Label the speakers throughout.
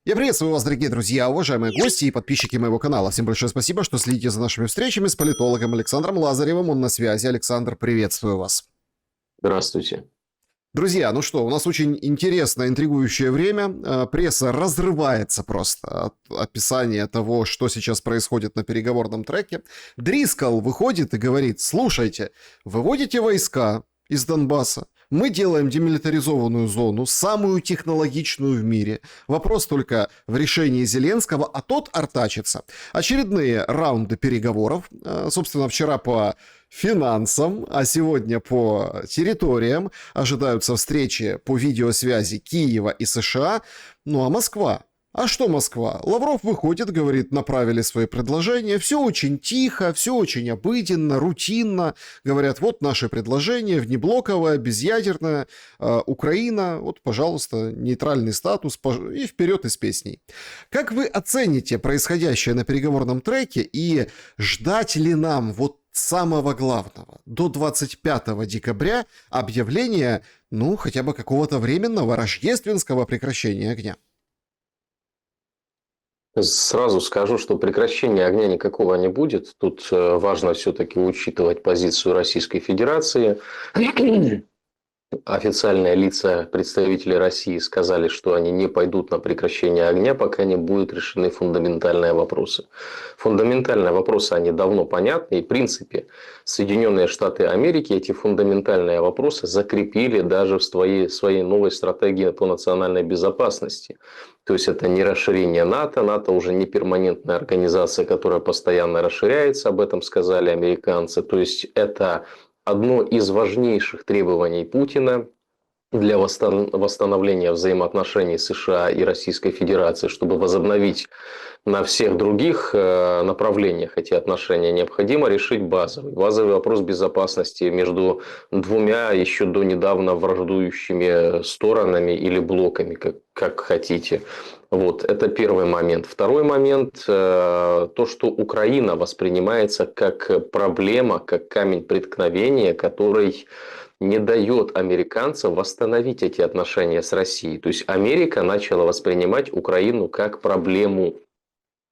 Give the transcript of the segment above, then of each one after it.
Speaker 1: Я приветствую вас, дорогие друзья, уважаемые гости и подписчики моего канала. Всем большое спасибо, что следите за нашими встречами с политологом Александром Лазаревым. Он на связи. Александр, приветствую вас.
Speaker 2: Здравствуйте.
Speaker 1: Друзья, ну что, у нас очень интересное, интригующее время. Пресса разрывается просто от описания того, что сейчас происходит на переговорном треке. Дрискал выходит и говорит: слушайте, выводите войска из Донбасса, мы делаем демилитаризованную зону, самую технологичную в мире. Вопрос только в решении Зеленского, а тот артачится. Очередные раунды переговоров. Собственно, вчера по финансам, а сегодня по территориям. Ожидаются встречи по видеосвязи Киева и США. Ну а Москва? А что Москва? Лавров выходит, говорит, направили свои предложения. Все очень тихо, все очень обыденно, рутинно. Говорят, вот наши предложения: внеблоковая, безъядерная, Украина. Вот, пожалуйста, нейтральный статус и вперед из песней. Как вы оцените происходящее на переговорном треке и ждать ли нам вот самого главного до 25 декабря объявления, ну, хотя бы какого-то временного рождественского прекращения огня?
Speaker 2: Сразу скажу, что прекращения огня никакого не будет. Тут важно все-таки учитывать позицию Российской Федерации. Официальные лица, представители России, сказали, что они не пойдут на прекращение огня, пока не будут решены фундаментальные вопросы. Фундаментальные вопросы, они давно понятны. И, в принципе, Соединенные Штаты Америки эти фундаментальные вопросы закрепили даже в своей новой стратегии по национальной безопасности. То есть, это не расширение НАТО. НАТО уже не перманентная организация, которая постоянно расширяется. Об этом сказали американцы. То есть, это одно из важнейших требований Путина для восстановления взаимоотношений США и Российской Федерации, чтобы возобновить на всех других направлениях эти отношения, необходимо решить базовый вопрос безопасности между двумя еще до недавно враждующими сторонами или блоками, как хотите. Вот, это первый момент. Второй момент, то, что Украина воспринимается как проблема, как камень преткновения, который не дает американцам восстановить эти отношения с Россией. То есть, Америка начала воспринимать Украину как проблему,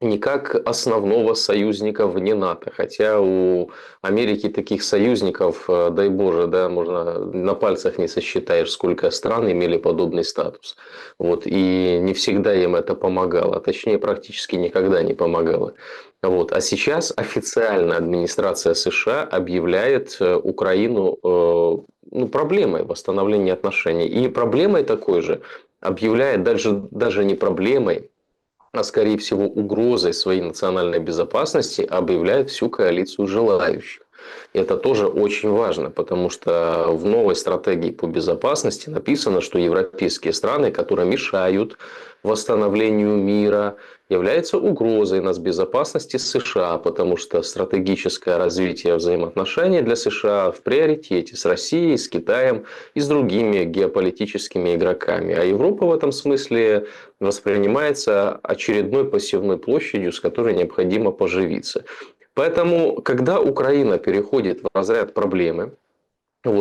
Speaker 2: не как основного союзника вне НАТО. Хотя у Америки таких союзников, дай боже, да, можно на пальцах не сосчитаешь, сколько стран имели подобный статус. Вот, и не всегда им это помогало. Точнее, практически никогда не помогало. Вот. А сейчас официально администрация США объявляет Украину проблемой восстановления отношений. И проблемой такой же объявляет даже не проблемой, а скорее всего угрозой своей национальной безопасности объявляет всю коалицию желающих. И это тоже очень важно, потому что в новой стратегии по безопасности написано, что европейские страны, которые мешают восстановлению мира, являются угрозой безопасности США, потому что стратегическое развитие взаимоотношений для США в приоритете с Россией, с Китаем и с другими геополитическими игроками. А Европа в этом смысле воспринимается очередной пассивной площадью, с которой необходимо поживиться. Поэтому, когда Украина переходит в разряд проблемы,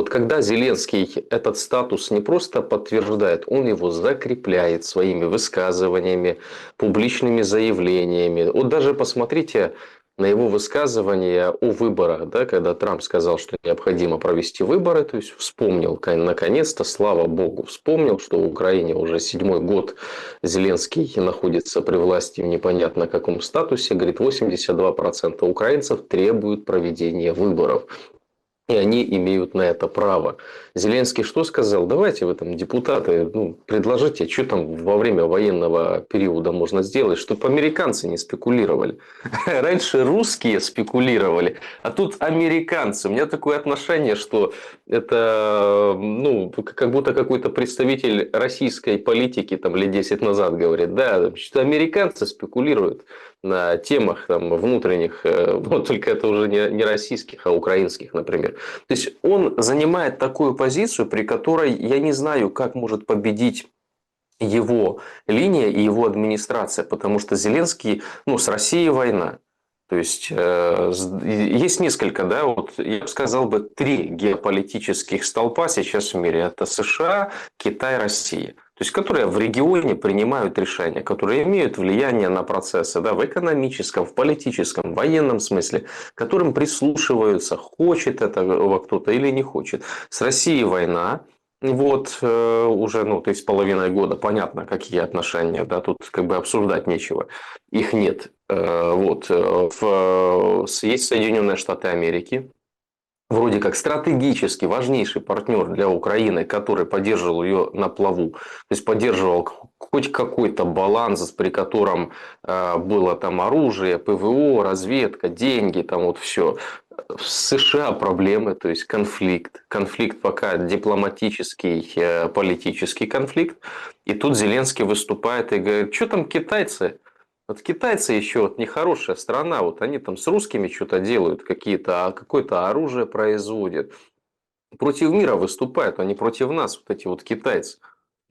Speaker 2: когда Зеленский этот статус не просто подтверждает, он его закрепляет своими высказываниями, публичными заявлениями. Вот даже посмотрите на его высказывания о выборах, да, когда Трамп сказал, что необходимо провести выборы, то есть вспомнил, наконец-то, слава богу, вспомнил, что в Украине уже 7-й год Зеленский находится при власти в непонятно каком статусе, говорит, 82% украинцев требуют проведения выборов. И они имеют на это право. Зеленский что сказал? Давайте вы там, депутаты, предложите, что там во время военного периода можно сделать, чтобы американцы не спекулировали. Раньше русские спекулировали, а тут американцы. У меня такое отношение, что это как будто какой-то представитель российской политики там, лет 10 назад говорит, да, что американцы спекулируют на темах там, внутренних, только это уже не российских, а украинских, например. То есть, он занимает такую позицию, при которой я не знаю, как может победить его линия и его администрация, потому что Зеленский, с Россией война. То есть есть несколько, да, вот я бы сказал бы, три геополитических столпа сейчас в мире. Это США, Китай, Россия. То есть, которые в регионе принимают решения, которые имеют влияние на процессы, да, в экономическом, в политическом, в военном смысле, к которым прислушиваются, хочет этого кто-то или не хочет. С Россией война, вот уже, ну, то есть половиной года, понятно, какие отношения, да, тут как бы обсуждать нечего. Их нет. Вот. Есть Соединенные Штаты Америки, вроде как стратегически важнейший партнер для Украины, который поддерживал ее на плаву, то есть поддерживал хоть какой-то баланс, при котором было там оружие, ПВО, разведка, деньги, там вот все. В США проблемы, то есть конфликт. Конфликт пока дипломатический, политический конфликт. И тут Зеленский выступает и говорит, что там китайцы? Вот китайцы еще вот нехорошая страна, вот они там с русскими что-то делают, какое-то оружие производят. Против мира выступают, а не против нас, вот эти вот китайцы.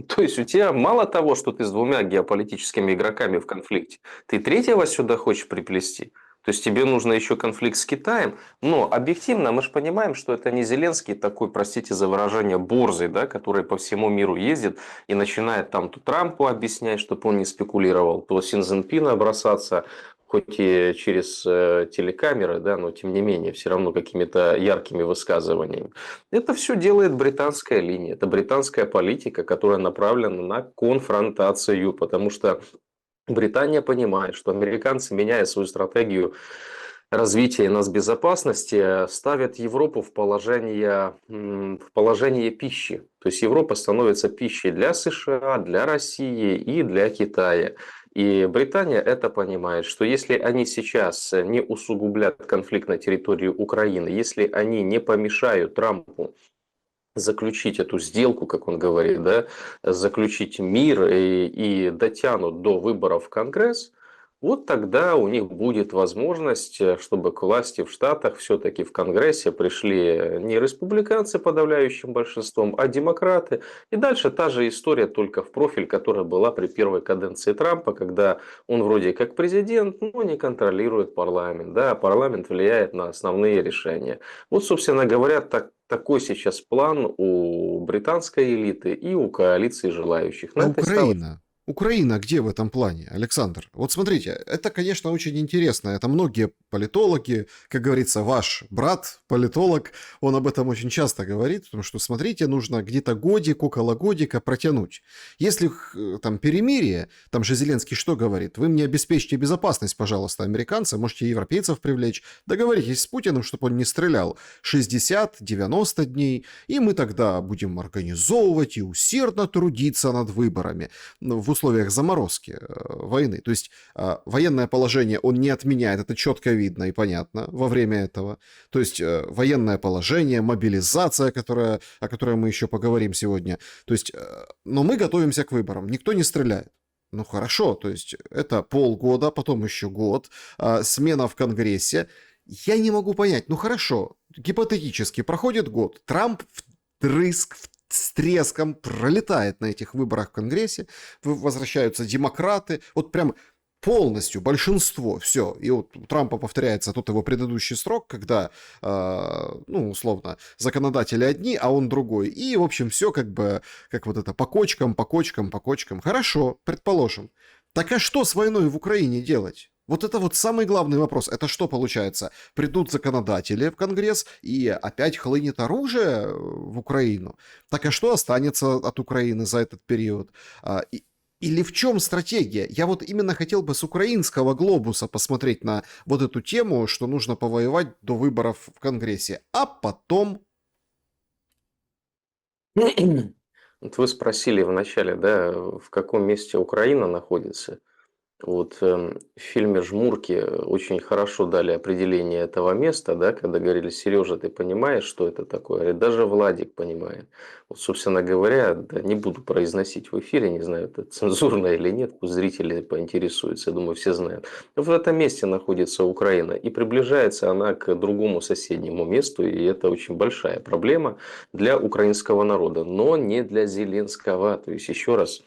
Speaker 2: То есть у тебя мало того, что ты с двумя геополитическими игроками в конфликте, ты третьего сюда хочешь приплести. То есть тебе нужно еще конфликт с Китаем. Но объективно мы же понимаем, что это не Зеленский такой, простите за выражение, борзый, да, который по всему миру ездит и начинает там то Трампу объяснять, чтобы он не спекулировал, то Синзенпина бросаться, хоть и через телекамеры, да, но тем не менее все равно какими-то яркими высказываниями. Это все делает британская линия, это британская политика, которая направлена на конфронтацию, потому что Британия понимает, что американцы, меняя свою стратегию развития нас безопасности, ставят Европу в положение пищи. То есть Европа становится пищей для США, для России и для Китая. И Британия это понимает, что если они сейчас не усугублят конфликт на территории Украины, если они не помешают Трампу заключить эту сделку, как он говорит, да, заключить мир и дотянут до выборов в Конгресс, вот тогда у них будет возможность, чтобы к власти в Штатах все-таки в Конгрессе пришли не республиканцы подавляющим большинством, а демократы. И дальше та же история, только в профиль, которая была при первой каденции Трампа, когда он вроде как президент, но не контролирует парламент. Да, а парламент влияет на основные решения. Вот, собственно говоря, такой сейчас план у британской элиты и у коалиции желающих.
Speaker 1: А
Speaker 2: На этой ставочке.
Speaker 1: Украина? Украина где в этом плане, Александр? Вот смотрите, это, конечно, очень интересно. Это многие политологи, как говорится, ваш брат, политолог, он об этом очень часто говорит, потому что, смотрите, нужно где-то годик, около годика протянуть. Если там перемирие, там же Зеленский что говорит? Вы мне обеспечьте безопасность, пожалуйста, американцы, можете европейцев привлечь. Договоритесь с Путиным, чтобы он не стрелял. 60-90 дней, и мы тогда будем организовывать и усердно трудиться над выборами в условиях заморозки войны. То есть военное положение он не отменяет, это четко видно и понятно во время этого. То есть военное положение, мобилизация, о которой мы еще поговорим сегодня. То есть, но мы готовимся к выборам, никто не стреляет. Ну хорошо, то есть это полгода, потом еще год, смена в Конгрессе. Я не могу понять, ну хорошо, гипотетически проходит год, Трамп вдрызг, с треском пролетает на этих выборах в Конгрессе, возвращаются демократы, вот прям полностью, большинство, все. И вот у Трампа повторяется тот его предыдущий срок, когда, ну, условно, законодатели одни, а он другой. И, в общем, все как бы, как вот это, по кочкам, по кочкам, по кочкам. Хорошо, предположим. Так а что с войной в Украине делать? Вот это вот самый главный вопрос. Это что получается? Придут законодатели в Конгресс и опять хлынет оружие в Украину? Так а что останется от Украины за этот период? Или в чем стратегия? Я вот именно хотел бы с украинского глобуса посмотреть на вот эту тему, что нужно повоевать до выборов в Конгрессе. А потом...
Speaker 2: Вот вы спросили вначале, да, в каком месте Украина находится. Вот в фильме «Жмурки» очень хорошо дали определение этого места, да, когда говорили: Сережа, ты понимаешь, что это такое? Говорит, даже Владик понимает. Вот, собственно говоря, да, не буду произносить в эфире, не знаю, это цензурно или нет, пусть зрители поинтересуются, я думаю, все знают. Но в этом месте находится Украина, и приближается она к другому соседнему месту, и это очень большая проблема для украинского народа, но не для Зеленского. То есть, еще раз,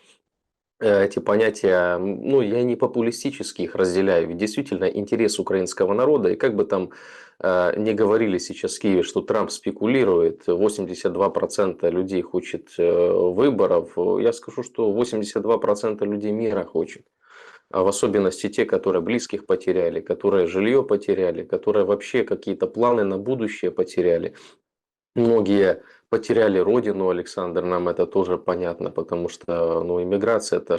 Speaker 2: эти понятия, ну, я не популистически их разделяю. Ведь действительно интерес украинского народа, и как бы там не говорили сейчас в Киеве, что Трамп спекулирует, 82% людей хочет выборов, я скажу, что 82% людей мира хочет. А в особенности те, которые близких потеряли, которые жилье потеряли, которые вообще какие-то планы на будущее потеряли. Многие потеряли родину, Александр, нам это тоже понятно, потому что ну, иммиграция это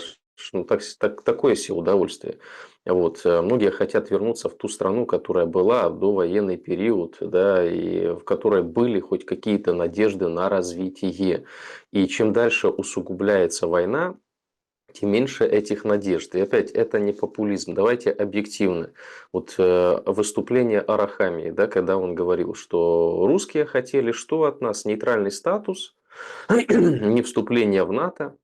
Speaker 2: ну, такое себе удовольствие. Вот. Многие хотят вернуться в ту страну, которая была в довоенный период, да, и в которой были хоть какие-то надежды на развитие. И чем дальше усугубляется война, тем меньше этих надежд. И опять, это не популизм. Давайте объективно. Вот выступление Арахамии, да, когда он говорил, что русские хотели что от нас? Нейтральный статус, не вступление в НАТО,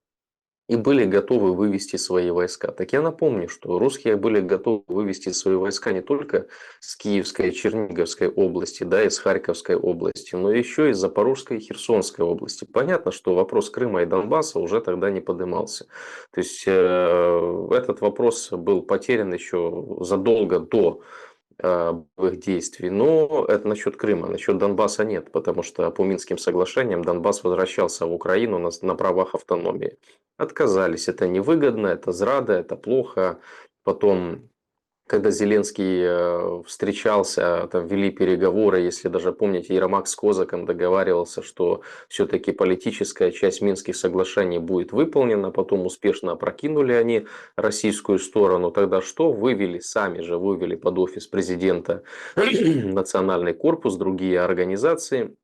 Speaker 2: и были готовы вывести свои войска. Так я напомню, что русские были готовы вывести свои войска не только с Киевской и Черниговской области, да, и с Харьковской области, но еще и из Запорожской и Херсонской области. Понятно, что вопрос Крыма и Донбасса уже тогда не поднимался. То есть этот вопрос был потерян еще задолго до боевых действий. Но это насчет Крыма. Насчет Донбасса нет, потому что по Минским соглашениям Донбасс возвращался в Украину на правах автономии. Отказались. Это невыгодно, это зрада, это плохо. Потом когда Зеленский встречался, там вели переговоры, если даже помните, Ермак с Козаком договаривался, что все-таки политическая часть Минских соглашений будет выполнена, потом успешно опрокинули они российскую сторону. Тогда что? Вывели, сами же вывели под офис президента Национальный корпус, другие организации,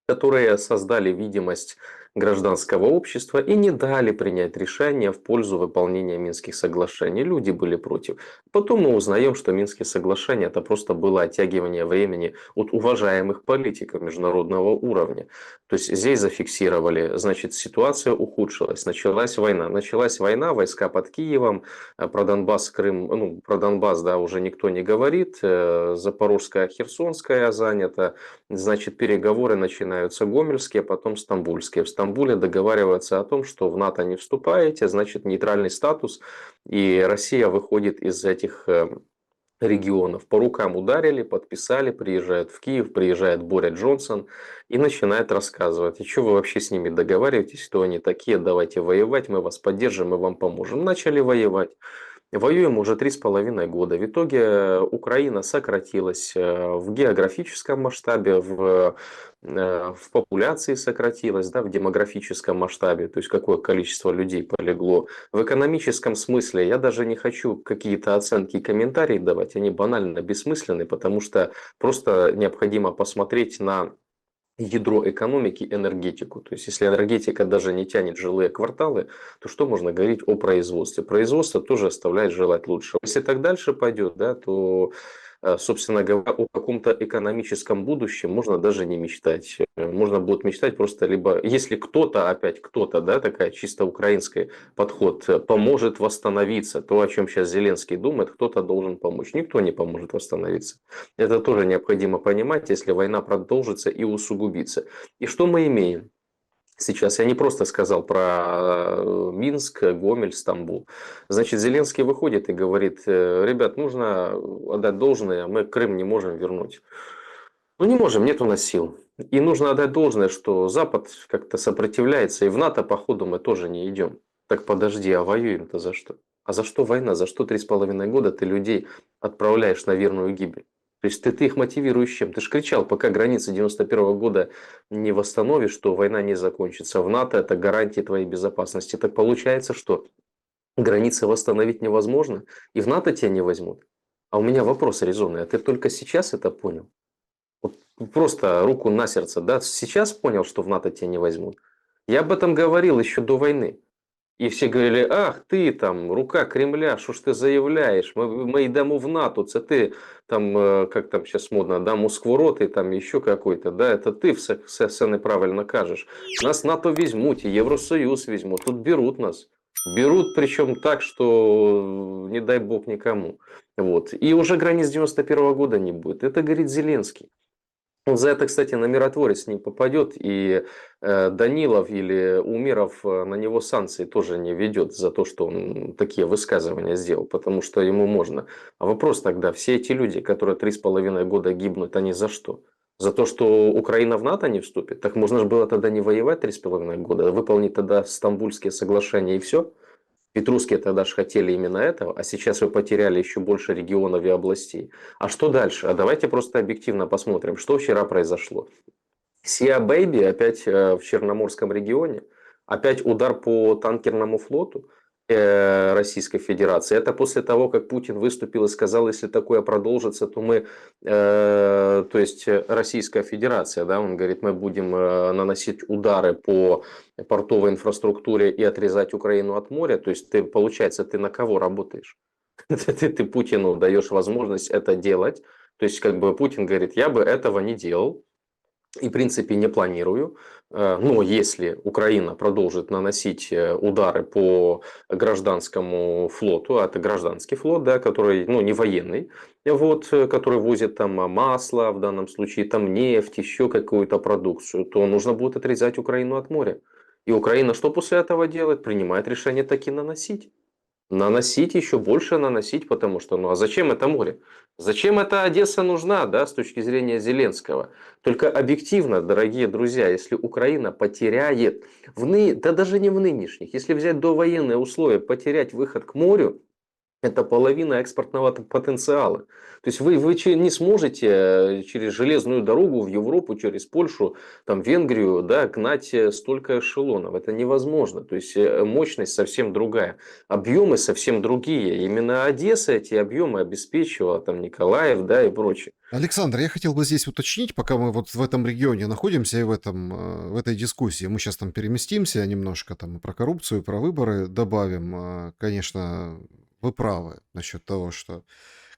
Speaker 2: которые создали видимость гражданского общества и не дали принять решение в пользу выполнения Минских соглашений. Люди были против. Потом мы узнаем, что Минские соглашения это просто было оттягивание времени от уважаемых политиков международного уровня. То есть здесь зафиксировали, значит, ситуация ухудшилась, началась война. Началась война, войска под Киевом, про Донбасс, Крым, ну, про Донбасс, да, уже никто не говорит, Запорожская, Херсонская занята, значит, переговоры начинаются гомельские, потом стамбульские. В Стамбуле договариваются о том, что в НАТО не вступаете, значит, нейтральный статус, и Россия выходит из этих регионов. По рукам ударили, подписали, приезжают в Киев, приезжает Боря Джонсон и начинает рассказывать, и что вы вообще с ними договариваетесь, кто они такие, давайте воевать, мы вас поддержим, мы вам поможем. Начали воевать. Воюем уже 3,5 года. В итоге Украина сократилась в географическом масштабе, в популяции сократилась, да, в демографическом масштабе, то есть какое количество людей полегло. В экономическом смысле я даже не хочу какие-то оценки и комментарии давать, они банально бессмысленны, потому что просто необходимо посмотреть на ядро экономики, энергетику. То есть, если энергетика даже не тянет жилые кварталы, то что можно говорить о производстве? Производство тоже оставляет желать лучшего. Если так дальше пойдет, да, то, собственно говоря, о каком-то экономическом будущем можно даже не мечтать. Можно будет мечтать просто либо, если кто-то, опять кто-то, да, такая чисто украинский подход, поможет восстановиться, то, о чем сейчас Зеленский думает, кто-то должен помочь. Никто не поможет восстановиться. Это тоже необходимо понимать, если война продолжится и усугубится. И что мы имеем? Сейчас я не просто сказал про Минск, Гомель, Стамбул. Значит, Зеленский выходит и говорит, ребят, нужно отдать должное, мы Крым не можем вернуть. Ну, не можем, нет у нас сил. И нужно отдать должное, что Запад как-то сопротивляется, и в НАТО, походу, мы тоже не идем. Так подожди, а воюем-то за что? А за что война? За что 3,5 года ты людей отправляешь на верную гибель? То есть ты их мотивируешь чем? Ты же кричал, пока границы 91 года не восстановишь, что война не закончится. В НАТО это гарантия твоей безопасности. Так получается, что границы восстановить невозможно, и в НАТО тебя не возьмут. А у меня вопрос резонный. А ты только сейчас это понял? Вот просто руку на сердце, да? Сейчас понял, что в НАТО тебя не возьмут? Я об этом говорил еще до войны. И все говорили, ах, ты там, рука Кремля, что ж ты заявляешь, мы йдемо в НАТО, це ти там, как там сейчас модно, да, Москворот там еще какой-то, да, это ты все неправильно кажешь. Нас НАТО візьмуть, и Евросоюз візьмуть, тут берут нас. Берут, причем так, что не дай бог никому. Вот. И уже границ 91 года не будет. Это говорит Зеленский. Он за это, кстати, на миротворец не попадет, и Данилов или Умеров на него санкции тоже не ведет за то, что он такие высказывания сделал, потому что ему можно. А вопрос тогда, все эти люди, которые 3,5 года гибнут, они за что? За то, что Украина в НАТО не вступит? Так можно же было тогда не воевать 3,5 года, а выполнить тогда Стамбульские соглашения и все? Ведь русские тогда же хотели именно этого, а сейчас вы потеряли еще больше регионов и областей. А что дальше? А давайте просто объективно посмотрим, что вчера произошло. Сиа Бэйби опять в Черноморском регионе, опять удар по танкерному флоту Российской Федерации. Это после того, как Путин выступил и сказал, если такое продолжится, то мы, то есть Российская Федерация, да, он говорит, мы будем наносить удары по портовой инфраструктуре и отрезать Украину от моря. То есть ты, получается, ты на кого работаешь? Ты Путину даешь возможность это делать. То есть как бы Путин говорит, я бы этого не делал. И, в принципе, не планирую. Но если Украина продолжит наносить удары по гражданскому флоту, а это гражданский флот, да, который, ну, не военный, вот, который возит там масло, в данном случае там нефть, еще какую-то продукцию, то нужно будет отрезать Украину от моря. И Украина что после этого делает? Принимает решение таки наносить. Наносить, еще больше наносить, потому что, ну а зачем это море? Зачем эта Одесса нужна, да, с точки зрения Зеленского? Только объективно, дорогие друзья, если Украина потеряет, да даже не в нынешних, если взять довоенные условия, потерять выход к морю, это половина экспортного потенциала. То есть вы не сможете через железную дорогу в Европу, через Польшу, там, Венгрию, да, гнать столько эшелонов. Это невозможно. То есть мощность совсем другая. Объемы совсем другие. Именно Одесса эти объемы обеспечивала, там, Николаев, да, и прочее.
Speaker 1: Александр, я хотел бы здесь уточнить, пока мы вот в этом регионе находимся и в этой дискуссии. Мы сейчас там переместимся немножко, там и про коррупцию, и про выборы добавим. Конечно, вы правы насчет того, что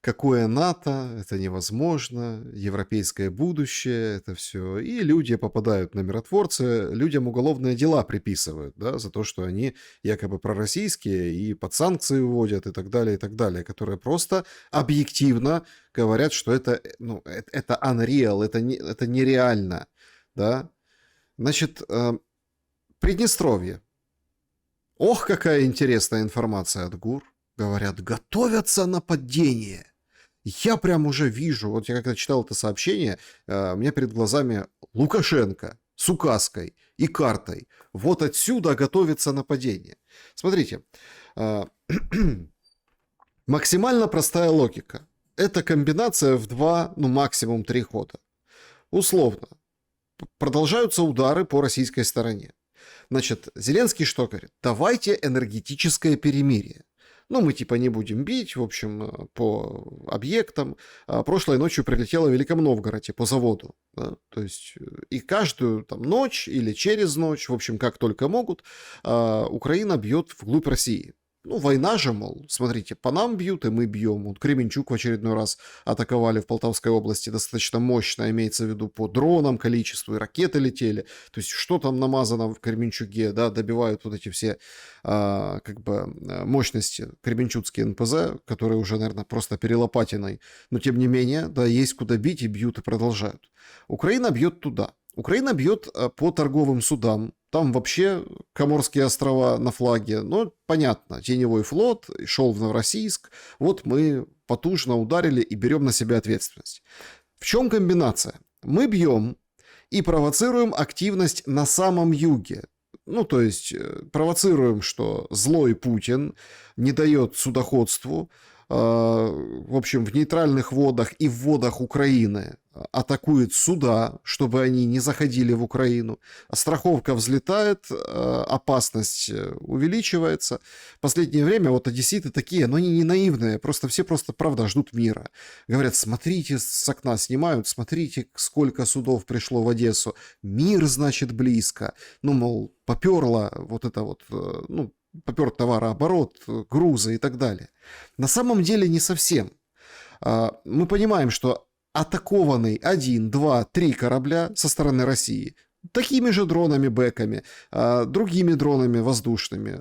Speaker 1: какое НАТО, это невозможно, европейское будущее, это все. И люди попадают на миротворцы, людям уголовные дела приписывают, да, за то, что они якобы пророссийские и под санкции вводят и так далее, которые просто объективно говорят, что это, ну, это unreal, это нереально, да. Значит, Приднестровье. Ох, какая интересная информация от ГУР. Говорят, готовятся нападения. Я прям уже вижу, вот я когда читал это сообщение, у меня перед глазами Лукашенко с указкой и картой. Вот отсюда готовится нападение. Смотрите, максимально простая логика. Это комбинация в 2, ну максимум 3 хода. Условно. Продолжаются удары по российской стороне. Значит, Зеленский что говорит? Давайте энергетическое перемирие. Ну, мы типа не будем бить, в общем, по объектам. Прошлой ночью прилетело в Великом Новгороде по заводу. Да? То есть и каждую там ночь или через ночь, в общем, как только могут, Украина бьет вглубь России. Ну, война же, мол, смотрите, по нам бьют, и мы бьем. Вот Кременчуг в очередной раз атаковали в Полтавской области достаточно мощно, имеется в виду по дронам количеству, и ракеты летели. То есть что там намазано в Кременчуге, да, добивают вот эти все как бы мощности кременчугские НПЗ, которые уже, наверное, просто перелопатиной. Но тем не менее, да, есть куда бить, и бьют, и продолжают. Украина бьет туда. Украина бьет по торговым судам. Там вообще Коморские острова на флаге. Ну, понятно, теневой флот шел в Новороссийск. Вот мы потужно ударили и берем на себя ответственность. В чем комбинация? Мы бьем и провоцируем активность на самом юге. Ну, то есть провоцируем, что злой Путин не дает судоходству, в общем, в нейтральных водах и в водах Украины атакует суда, чтобы они не заходили в Украину. Страховка взлетает, опасность увеличивается. В последнее время вот одесситы такие, но они не наивные, все просто, правда, ждут мира. Говорят, смотрите, с окна снимают, смотрите, сколько судов пришло в Одессу. Мир, значит, близко. Ну, мол, поперло вот это вот, ну, попер товарооборот, грузы и так далее. На самом деле не совсем. Мы понимаем, что атакованный 1, 2, 3 корабля со стороны России такими же дронами бэками, другими дронами воздушными,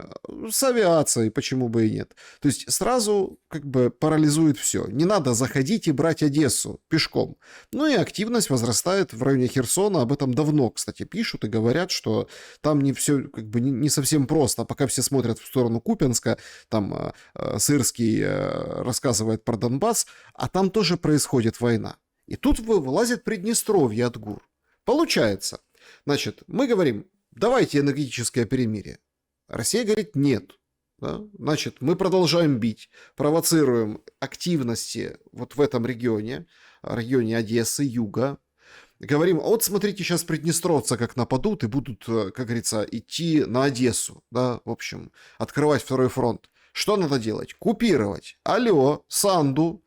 Speaker 1: с авиацией, почему бы и нет. То есть сразу как бы парализует все. Не надо заходить и брать Одессу пешком. Ну и активность возрастает в районе Херсона. Об этом давно, кстати, пишут и говорят, что там не все как бы не совсем просто. Пока все смотрят в сторону Купянска, там Сырский рассказывает про Донбасс, а там тоже происходит война. И тут вылазит Приднестровье от ГУР. Получается, значит, мы говорим, давайте энергетическое перемирие. Россия говорит, нет. Да? Значит, мы продолжаем бить, провоцируем активности вот в этом регионе, регионе Одессы, юга. Говорим, вот смотрите, сейчас приднестровцы как нападут и будут, как говорится, идти на Одессу. Да? В общем, открывать второй фронт. Что надо делать? Купировать. Алло, Санду,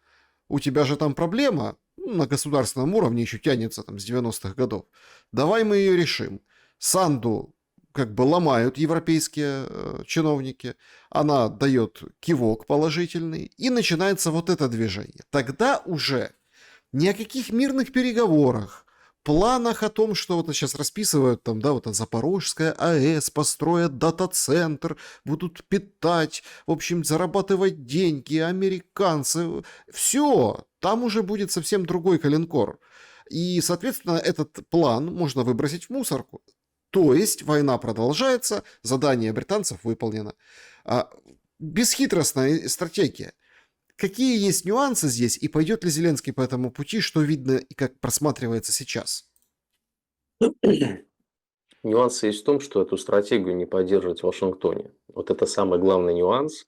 Speaker 1: у тебя же там проблема на государственном уровне еще тянется там с 90-х годов. Давай мы ее решим. Санду как бы ломают европейские чиновники, она дает кивок положительный, и начинается вот это движение. Тогда уже ни о каких мирных переговорах, планах о том, что вот сейчас расписывают, там, да, вот Запорожская АЭС, построят дата-центр, будут питать, в общем, зарабатывать деньги, американцы, все, там уже будет совсем другой коленкор. И, соответственно, этот план можно выбросить в мусорку. То есть война продолжается, задание британцев выполнено. Бесхитростная стратегия. Какие есть нюансы здесь, и пойдет ли Зеленский по этому пути, что видно и как просматривается сейчас?
Speaker 2: Нюанс есть в том, что эту стратегию не поддерживают в Вашингтоне. Вот это самый главный нюанс.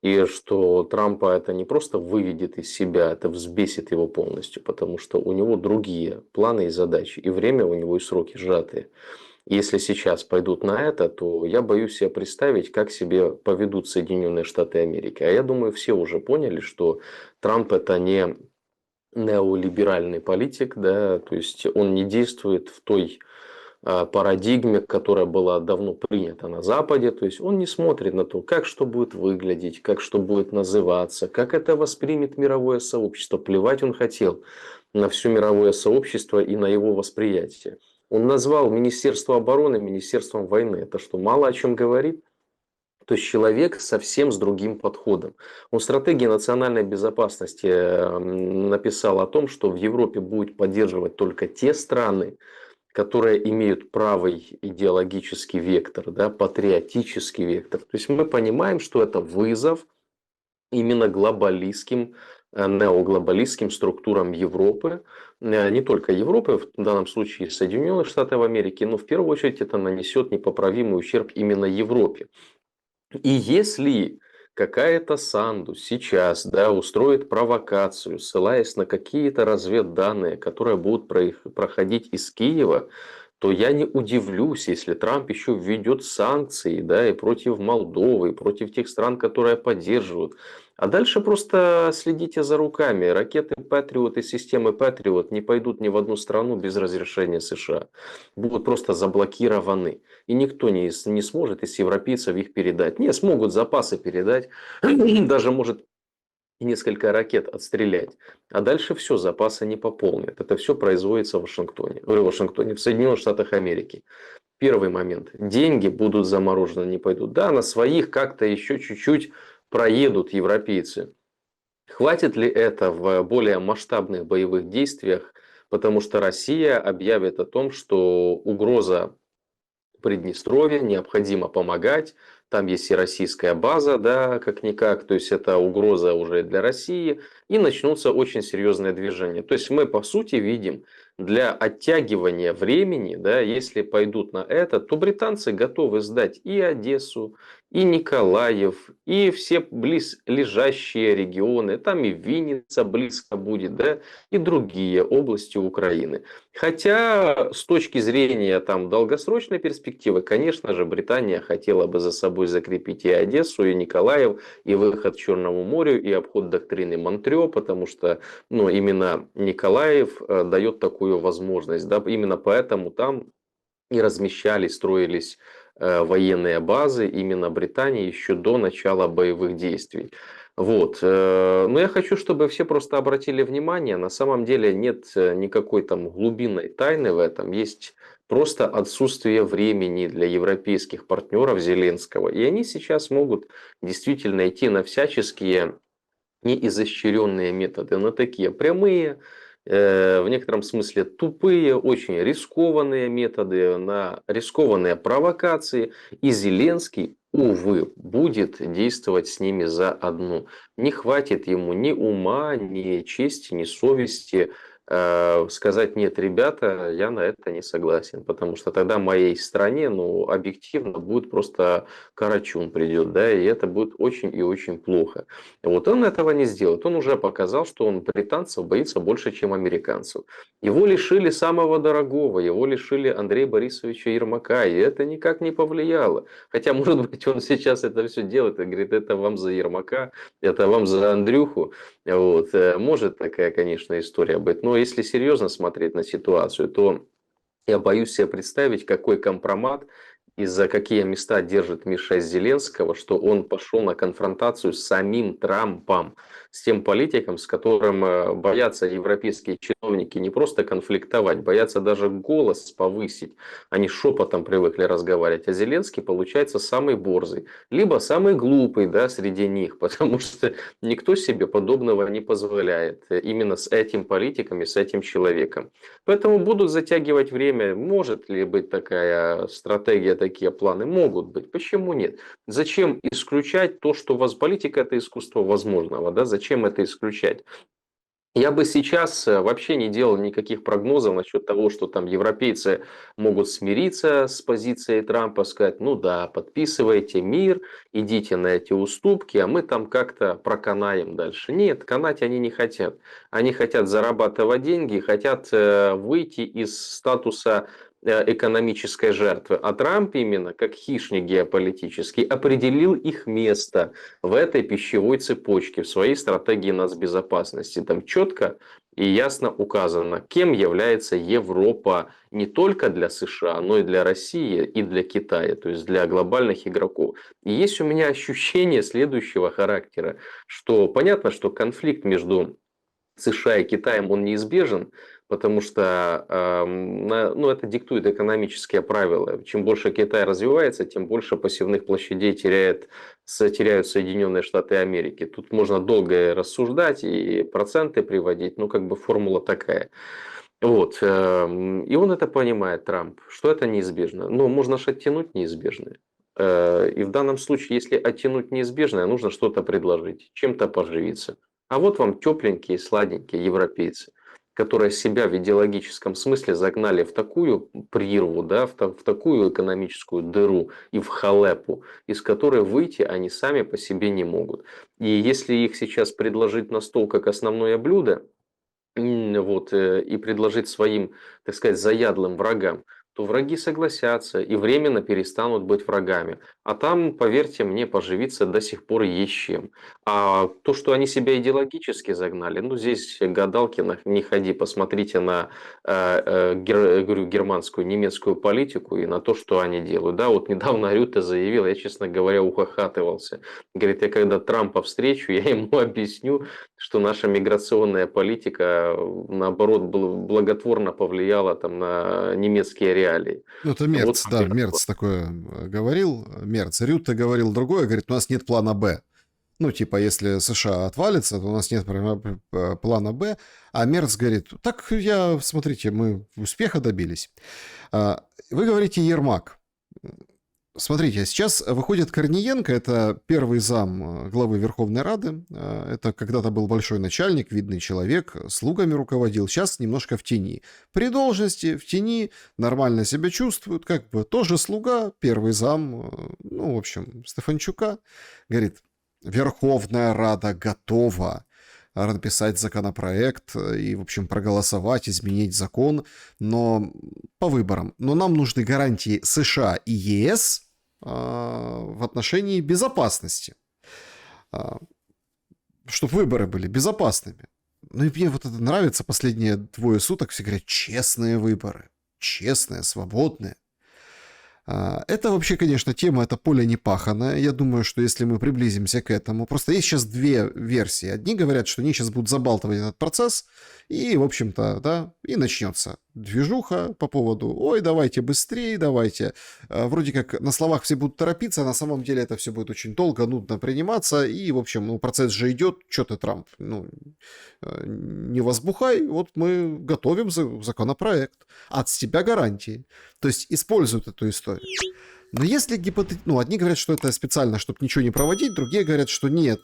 Speaker 2: И что Трампа это не просто выведет из себя, это взбесит его полностью, потому что у него другие планы и задачи, и время у него, и сроки сжатые. Если сейчас пойдут на это, то я боюсь себе представить, как себе поведут Соединенные Штаты Америки. А я думаю, все уже поняли, что Трамп это не неолиберальный политик, да, то есть он не действует в той парадигме, которая была давно принята на Западе. То есть он не смотрит на то, как что будет выглядеть, как что будет называться, как это воспримет мировое сообщество. Плевать он хотел на все мировое сообщество и на его восприятие. Он назвал Министерство обороны Министерством войны. Это что, мало о чем говорит? То есть человек совсем с другим подходом. Он в стратегии национальной безопасности написал о том, что в Европе будет поддерживать только те страны, которые имеют правый идеологический вектор, да, патриотический вектор. То есть мы понимаем, что это вызов именно глобалистским, неоглобалистским структурам Европы, не только Европы, в данном случае Соединенных Штатов Америки, но в первую очередь это нанесет непоправимый ущерб именно Европе. И если какая-то Санду сейчас, да, устроит провокацию, ссылаясь на какие-то разведданные, которые будут проходить из Киева, то я не удивлюсь, если Трамп еще введет санкции, да, и против Молдовы, и против тех стран, которые поддерживают. А дальше просто следите за руками. Ракеты Патриот и системы Патриот не пойдут ни в одну страну без разрешения США. Будут просто заблокированы. И никто не сможет из европейцев их передать. Не, смогут запасы передать. Даже может и несколько ракет отстрелять. А дальше все, запасы не пополнят. Это все производится в Вашингтоне. В Соединенных Штатах Америки. Первый момент. Деньги будут заморожены, не пойдут. Да, на своих как-то еще чуть-чуть проедут европейцы. Хватит ли это в более масштабных боевых действиях? Потому что Россия объявит о том, что угроза Приднестровья, необходимо помогать. Там есть и российская база, да, как-никак. То есть это угроза уже для России. И начнутся очень серьезные движения. То есть мы по сути видим, для оттягивания времени, да, если пойдут на это, то британцы готовы сдать и Одессу, и Николаев, и все близлежащие регионы. Там и Винница близко будет, да, и другие области Украины. Хотя с точки зрения там, долгосрочной перспективы, конечно же, Британия хотела бы за собой закрепить и Одессу, и Николаев, и выход к Черному морю, и обход доктрины Монтрё, потому что ну, именно Николаев дает такую возможность. Да? Именно поэтому там и размещались, строились военные базы именно Британии еще до начала боевых действий. Вот. Но я хочу, чтобы все просто обратили внимание, на самом деле нет никакой там глубинной тайны в этом. Есть просто отсутствие времени для европейских партнеров Зеленского. И они сейчас могут действительно идти на всяческие неизощренные методы, но такие прямые, в некотором смысле тупые, очень рискованные методы, на рискованные провокации. И Зеленский, увы, будет действовать с ними заодно. Не хватит ему ни ума, ни чести, ни совести сказать: нет, ребята, я на это не согласен, потому что тогда моей стране, ну, объективно будет просто карачун придет, да, и это будет очень и очень плохо. Вот он этого не сделает. Он уже показал, что он британцев боится больше, чем американцев. Его лишили самого дорогого, его лишили Андрея Борисовича Ермака, и это никак не повлияло. Хотя, может быть, он сейчас это все делает и говорит: это вам за Ермака, это вам за Андрюху. Вот. Может такая, конечно, история быть. Но если серьезно смотреть на ситуацию, то я боюсь себе представить, какой компромат и за какие места держит Миша Зеленского, что он пошел на конфронтацию с самим Трампом, с тем политиком, с которым боятся европейские чиновники не просто конфликтовать, боятся даже голос повысить. Они шепотом привыкли разговаривать. А Зеленский, получается, самый борзый, либо самый глупый, да, среди них, потому что никто себе подобного не позволяет именно с этим политиком и с этим человеком. Поэтому будут затягивать время. Может ли быть такая стратегия, такие планы? Могут быть. Почему нет? Зачем исключать то, что у вас политика — это искусство возможного? Да? Зачем это исключать? Я бы сейчас вообще не делал никаких прогнозов насчет того, что там европейцы могут смириться с позицией Трампа, сказать: ну да, подписывайте мир, идите на эти уступки, а мы там как-то проканаем дальше. Нет, канать они не хотят. Они хотят зарабатывать деньги, хотят выйти из статуса экономической жертвы. А Трамп именно, как хищник геополитический, определил их место в этой пищевой цепочке, в своей стратегии нацбезопасности. Там четко и ясно указано, кем является Европа не только для США, но и для России и для Китая, то есть для глобальных игроков. И есть у меня ощущение следующего характера, что понятно, что конфликт между США и Китаем, он неизбежен, потому что ну, это диктует экономические правила. Чем больше Китай развивается, тем больше пассивных площадей теряют Соединенные Штаты Америки. Тут можно долго рассуждать и проценты приводить, но как бы формула такая. Вот. И он это понимает, Трамп, что это неизбежно. Но можно же оттянуть неизбежное. И в данном случае, если оттянуть неизбежное, нужно что-то предложить, чем-то поживиться. А вот вам тепленькие, сладенькие европейцы, которые себя в идеологическом смысле загнали в такую прірву, да, в такую экономическую дыру и в халепу, из которой выйти они сами по себе не могут. И если их сейчас предложить на стол как основное блюдо, вот, и предложить своим, так сказать, заядлым врагам, то враги согласятся и временно перестанут быть врагами. А там, поверьте мне, поживиться до сих пор есть чем. А то, что они себя идеологически загнали, ну здесь гадалки не ходи, посмотрите на говорю, германскую, немецкую политику и на то, что они делают. Да, вот недавно Рютте заявил, я, честно говоря, ухахатывался. Говорит: я когда Трампа встречу, я ему объясню, что наша миграционная политика, наоборот, благотворно повлияла там на немецкие реалии.
Speaker 1: Ну, это
Speaker 2: Вот
Speaker 1: Мерц, да, Мерц такое говорил. Мерц. Рютте говорил другое, говорит: у нас нет плана «Б». Ну, типа, если США отвалится, то у нас нет плана «Б». А Мерц говорит: так смотрите, мы успеха добились. Вы говорите Ермак. Смотрите, сейчас выходит Корниенко, это первый зам главы Верховной Рады. Это когда-то был большой начальник, видный человек, слугами руководил, сейчас немножко в тени. При должности, в тени, нормально себя чувствует, как бы тоже слуга, первый зам, ну, в общем, Стефанчука. Говорит: Верховная Рада готова написать законопроект и, в общем, проголосовать, изменить закон, но по выборам. Но нам нужны гарантии США и ЕС в отношении безопасности. Чтобы выборы были безопасными. Ну и мне вот это нравится. Последние 2 суток все говорят: честные выборы. Честные, свободные. Это вообще, конечно, тема, это поле непаханое. Я думаю, что если мы приблизимся к этому... Просто есть сейчас 2 версии. Одни говорят, что они сейчас будут забалтывать этот процесс, и, в общем-то, да, и начнется движуха по поводу, ой, давайте быстрее, давайте. Вроде как на словах все будут торопиться, а на самом деле это все будет очень долго, нудно приниматься, и, в общем, ну, процесс же идет, что ты, Трамп, ну, не возбухай, вот мы готовим законопроект, от тебя гарантии. То есть используют эту историю. Но если ну, одни говорят, что это специально, чтобы ничего не проводить, другие говорят, что нет,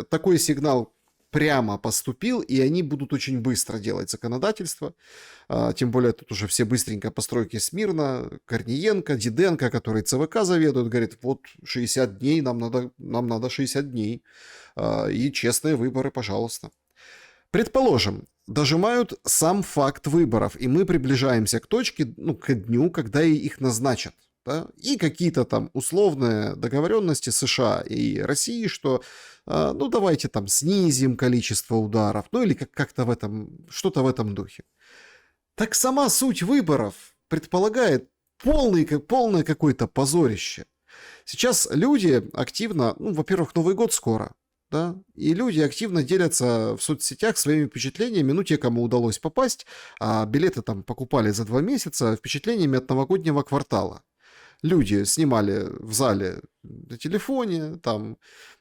Speaker 1: такой сигнал прямо поступил, и они будут очень быстро делать законодательство. Тем более тут уже все быстренько постройки смирно. Корниенко, Диденко, который ЦВК заведует, говорит, вот 60 дней, нам надо 60 дней. И честные выборы, пожалуйста. Предположим, дожимают сам факт выборов, и мы приближаемся к точке, ну, к дню, когда их назначат. Да? И какие-то там условные договоренности США и России, что ну давайте там снизим количество ударов, ну или как-то в этом, что-то в этом духе. Так сама суть выборов предполагает полное какое-то позорище. Сейчас люди активно, ну, во-первых, Новый год скоро, да, и люди активно делятся в соцсетях своими впечатлениями, ну, те, кому удалось попасть, а билеты там покупали за 2 месяца, впечатлениями от новогоднего квартала. Люди снимали в зале на телефоне, там,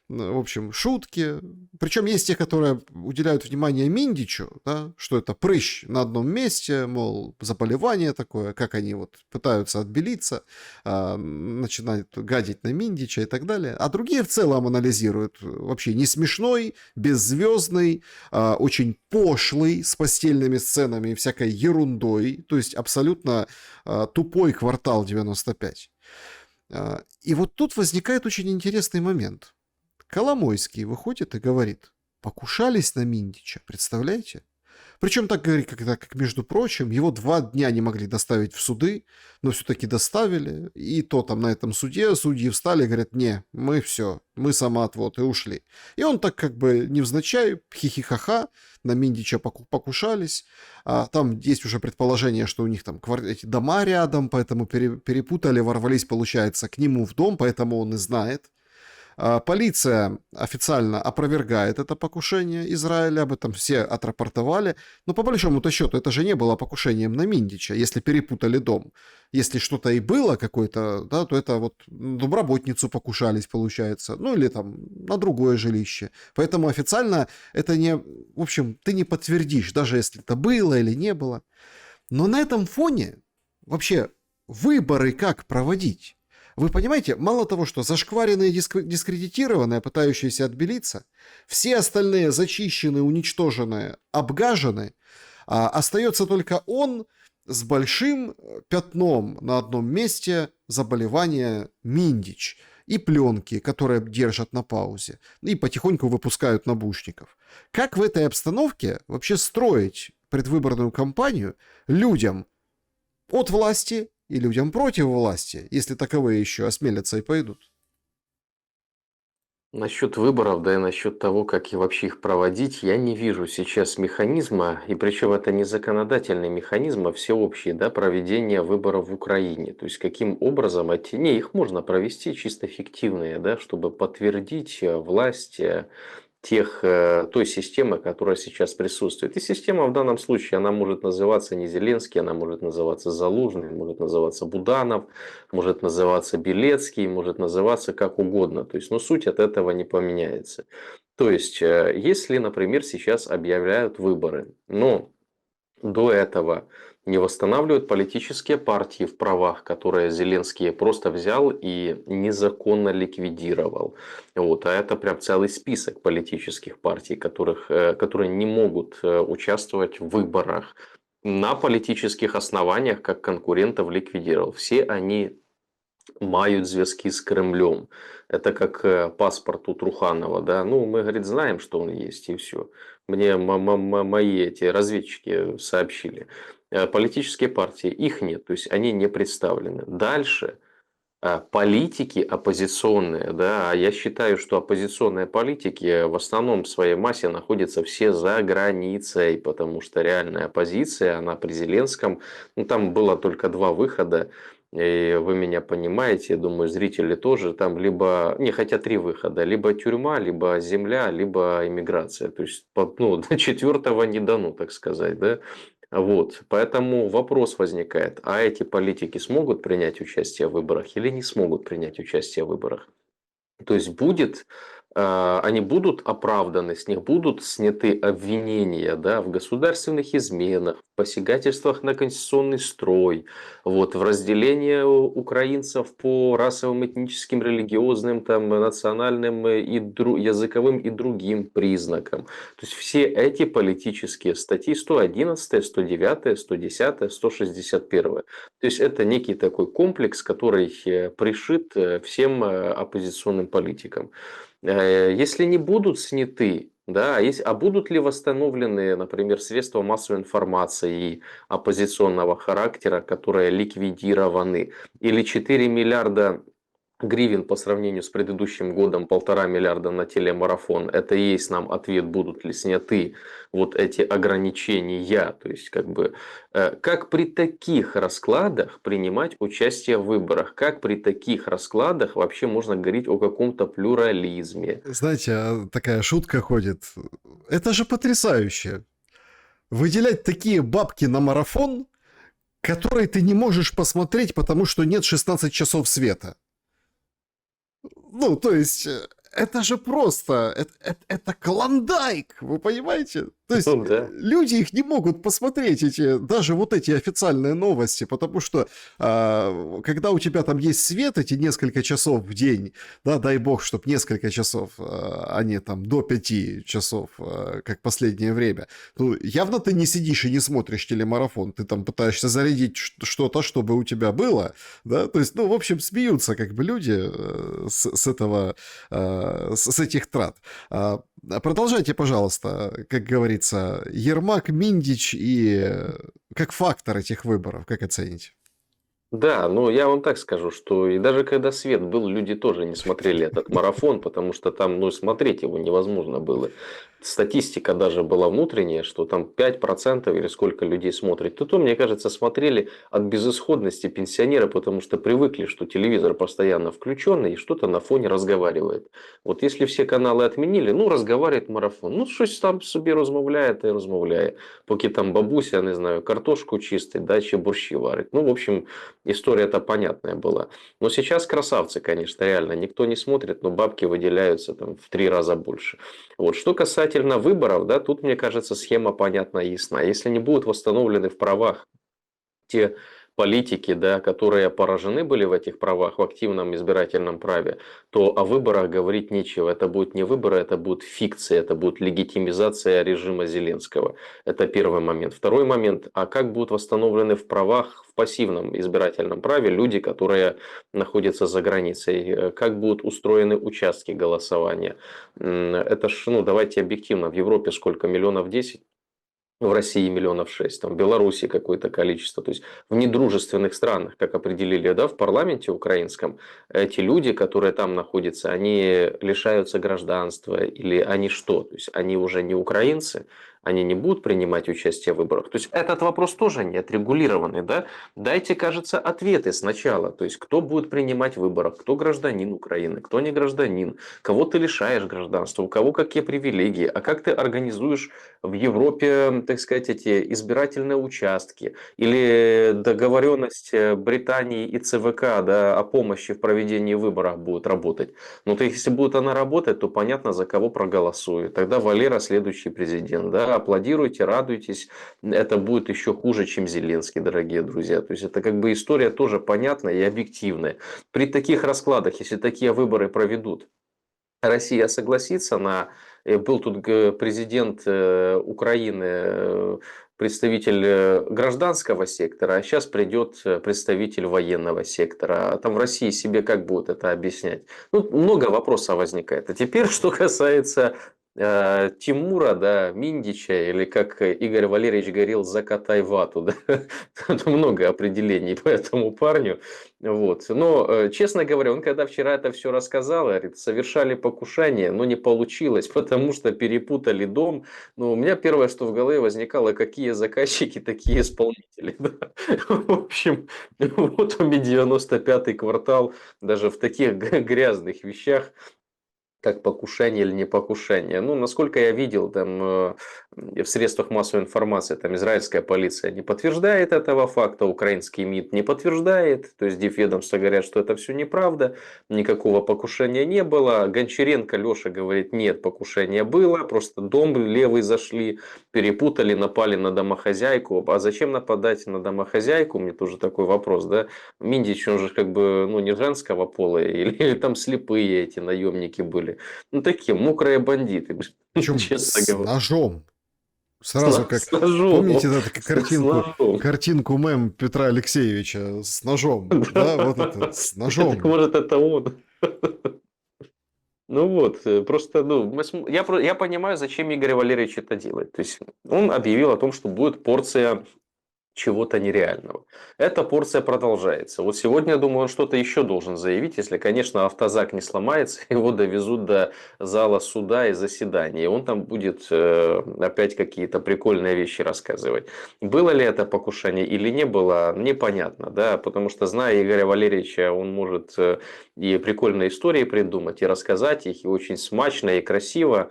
Speaker 1: в общем, шутки. Причем есть те, которые уделяют внимание Миндичу, да, что это прыщ на одном месте, мол, заболевание такое, как они вот пытаются отбелиться, начинают гадить на Миндича и так далее. А другие в целом анализируют вообще не смешной, беззвездный, очень пошлый, с постельными сценами и всякой ерундой, то есть абсолютно тупой квартал 95. И вот тут возникает очень интересный момент. Коломойский выходит и говорит, покушались на Миндича, представляете? Причем так говорит, как между прочим, его 2 дня не могли доставить в суды, но все-таки доставили, и то там на этом суде судьи встали и говорят, не, мы все, мы самоотвод, и ушли. И он так как бы невзначай, хихихаха, на Миндича покушались, там есть уже предположение, что у них там эти дома рядом, поэтому перепутали, ворвались, получается, к нему в дом, поэтому он и знает. Полиция официально опровергает это покушение Израиля, об этом все отрапортовали. Но по большому-то счету это же не было покушением на Миндича, если перепутали дом. Если что-то и было какое-то, да, то это вот на домработницу покушались, получается. Ну или там на другое жилище. Поэтому официально это не... В общем, ты не подтвердишь, даже если это было или не было. Но на этом фоне вообще выборы как проводить? Вы понимаете, мало того, что зашкваренные, дискредитированные, пытающиеся отбелиться, все остальные зачищены, уничтожены, обгажены, остается только он с большим пятном на одном месте заболевания Миндич и пленки, которые держат на паузе, и потихоньку выпускают набушников. Как в этой обстановке вообще строить предвыборную кампанию людям от власти и людям против власти, если таковые еще осмелятся и пойдут?
Speaker 2: Насчет выборов, да и насчет того, как и вообще их проводить, я не вижу сейчас механизма, и причем это не законодательный механизм, а всеобщий, да, проведение выборов в Украине. То есть каким образом эти, не, их можно провести чисто фиктивные, да, чтобы подтвердить власть той системы, которая сейчас присутствует. И система в данном случае, она может называться не Зеленский, она может называться Залужный, может называться Буданов, может называться Белецкий, может называться как угодно. То есть, но суть от этого не поменяется. То есть, если, например, сейчас объявляют выборы, но до этого не восстанавливают политические партии в правах, которые Зеленский просто взял и незаконно ликвидировал. Вот. А это прям целый список политических партий, которые не могут участвовать в выборах. На политических основаниях, как конкурентов, ликвидировал. Все они мают зв'язки с Кремлем. Это как паспорт у Труханова. Да? Ну, мы, говорит, знаем, что он есть, и все. Мне мои эти разведчики сообщили. Политические партии, их нет, то есть они не представлены. Дальше политики оппозиционные, да, а я считаю, что оппозиционные политики в основном в своей массе находятся все за границей, потому что реальная оппозиция, она при Зеленском, ну там было только 2 выхода, и вы меня понимаете, я думаю, зрители тоже, там либо, не, хотя 3 выхода, либо тюрьма, либо земля, либо иммиграция, то есть, ну, до 4-го не дано, так сказать, да. Вот, поэтому вопрос возникает, а эти политики смогут принять участие в выборах или не смогут принять участие в выборах? То есть они будут оправданы, с них будут сняты обвинения, да, в государственных изменах, в посягательствах на конституционный строй, вот, в разделении украинцев по расовым, этническим, религиозным, там, национальным и языковым и другим признакам. То есть все эти политические статьи 111, 109, 110, 161. То есть это некий такой комплекс, который пришит всем оппозиционным политикам. Если не будут сняты, да, а будут ли восстановлены, например, средства массовой информации оппозиционного характера, которые ликвидированы, или 4 миллиарда гривен по сравнению с предыдущим годом, 1,5 миллиарда на телемарафон, это и есть нам ответ, будут ли сняты вот эти ограничения. То есть, как при таких раскладах принимать участие в выборах? Как при таких раскладах вообще можно говорить о каком-то плюрализме?
Speaker 1: Знаете, такая шутка ходит. Это же потрясающе. Выделять такие бабки на марафон, который ты не можешь посмотреть, потому что нет 16 часов света. Ну, то есть, это же просто, это клондайк, вы понимаете? То есть,
Speaker 2: Ну да.
Speaker 1: люди их не могут посмотреть, даже вот эти официальные новости, потому что, когда у тебя там есть свет, эти несколько часов в день, да, дай бог, чтобы несколько часов, а не там до 5 часов, как последнее время, ну, явно ты не сидишь и не смотришь телемарафон, ты там пытаешься зарядить что-то, чтобы у тебя было, да, то есть, ну, в общем, смеются как бы люди с этого, с этих трат. Продолжайте, пожалуйста, как говорится, Ермак, Миндич и как фактор этих выборов, как оцените?
Speaker 2: Да, но я вам так скажу, что и даже когда свет был, люди тоже не смотрели этот марафон, потому что там, ну, смотреть его невозможно было. Статистика даже была внутренняя, что там 5% или сколько людей смотрит. То, мне кажется, смотрели от безысходности пенсионеры, потому что привыкли, что телевизор постоянно включенный и что-то на фоне разговаривает. Вот если все каналы отменили, ну, разговаривает марафон. Ну, щось там собі розмовляє та й розмовляє. Поки там бабуся, не знаю, картошку чистить, да, чи борщи варить. Ну, в общем, история-то понятная была. Но сейчас красавцы, конечно, реально. Никто не смотрит, но бабки выделяются там в 3 раза больше. Вот. Что касательно выборов, да, тут, мне кажется, схема понятна и ясна. Если не будут восстановлены в правах те политики, да, которые поражены были в этих правах, в активном избирательном праве, то о выборах говорить нечего. Это будут не выборы, это будет фикция, это будет легитимизация режима Зеленского. Это первый момент. Второй момент, а как будут восстановлены в правах, в пассивном избирательном праве люди, которые находятся за границей? Как будут устроены участки голосования? Это ж, ну, давайте объективно, в Европе сколько, миллионов 10? В России миллионов 6, там, в Беларуси какое-то количество. То есть в недружественных странах, как определили, да, в парламенте украинском, эти люди, которые там находятся, они лишаются гражданства или они что? То есть они уже не украинцы, они не будут принимать участие в выборах. То есть этот вопрос тоже не отрегулированный. Да? Дайте, кажется, ответы сначала. То есть кто будет принимать в выборах, кто гражданин Украины, кто не гражданин, кого ты лишаешь гражданства, у кого какие привилегии, а как ты организуешь в Европе, так сказать, эти избирательные участки или договоренность Британии и ЦВК, да, о помощи в проведении выборов будет работать. Но то если будет она работать, то понятно, за кого проголосуют. Тогда Валера следующий президент. Да, аплодируйте, радуйтесь. Это будет еще хуже, чем Зеленский, дорогие друзья. То есть это как бы история тоже понятная и объективная. При таких раскладах, если такие выборы проведут, Россия согласится на... Был тут президент Украины, представитель гражданского сектора, а сейчас придет представитель военного сектора. А там в России себе как будут это объяснять? Ну, много вопросов возникает. А теперь, что касается Тимура, да, Миндича, или как Игорь Валерьевич говорил, закатай вату. Да? Тут много определений по этому парню. Вот. Но, честно говоря, он когда вчера это все рассказал, говорит, совершали покушение, но не получилось, потому что перепутали дом. Но у меня первое, что в голове возникало, какие заказчики, такие исполнители. Да? В общем, вот вам и 95-й квартал, даже в таких грязных вещах как покушение или не покушение. Ну, насколько я видел там в средствах массовой информации, там израильская полиция не подтверждает этого факта, украинский МИД не подтверждает, то есть дипведомства говорят, что это все неправда, никакого покушения не было. Гончаренко Леша говорит, нет, покушение было, просто дом левый зашли, перепутали, напали на домохозяйку. А зачем нападать на домохозяйку? Мне тоже такой вопрос, да? Миндич, он же как бы, ну, не женского пола, или там слепые эти наемники были. Ну, такие мокрые бандиты,
Speaker 1: Причем
Speaker 2: честно
Speaker 1: с
Speaker 2: говоря.
Speaker 1: ножом. Сразу как...
Speaker 2: С ножом.
Speaker 1: Помните, да,
Speaker 2: С ножом.
Speaker 1: картинку мем Петра Алексеевича с ножом? Да, вот это, с
Speaker 2: Так
Speaker 1: ножом.
Speaker 2: может это он. Ну вот, просто, ну, я понимаю, зачем Игорь Валерьевич это делает. То есть он объявил о том, что будет порция чего-то нереального. Эта порция продолжается. Вот сегодня, я думаю, он что-то еще должен заявить, если, конечно, автозак не сломается, его довезут до зала суда и заседания, и он там будет опять какие-то прикольные вещи рассказывать. Было ли это покушение или не было, непонятно, да, потому что, зная Игоря Валерьевича, он может и прикольные истории придумать, и рассказать их, и очень смачно, и красиво.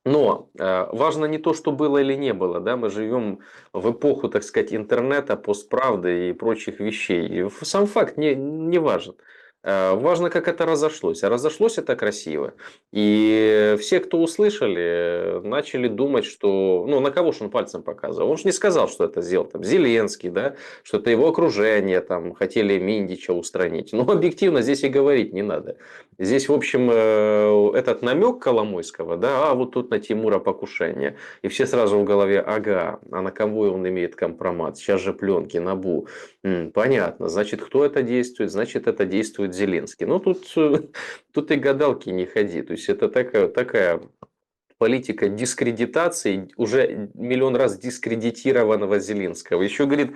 Speaker 2: Но важно не то, что было или не было. Да? Мы живем в эпоху, так сказать, интернета, постправды и прочих вещей. И сам факт не важен. Важно, как это разошлось. А разошлось это красиво. И все, кто услышали, начали думать, что... Ну, на кого же он пальцем показывал? Он же не сказал, что это сделал там Зеленский, да? Что это его окружение, там, хотели Миндича устранить. Но объективно здесь и говорить не надо. Здесь, в общем, этот намек Коломойского, да, а вот тут на Тимура покушение. И все сразу в голове, ага, а на кого он имеет компромат? Сейчас же пленки, НАБУ. Понятно, значит, кто это действует? Значит, это действует Зеленский. Ну, тут и гадалки не ходи. То есть, это такая политика дискредитации уже миллион раз дискредитированного Зеленского. Еще говорит,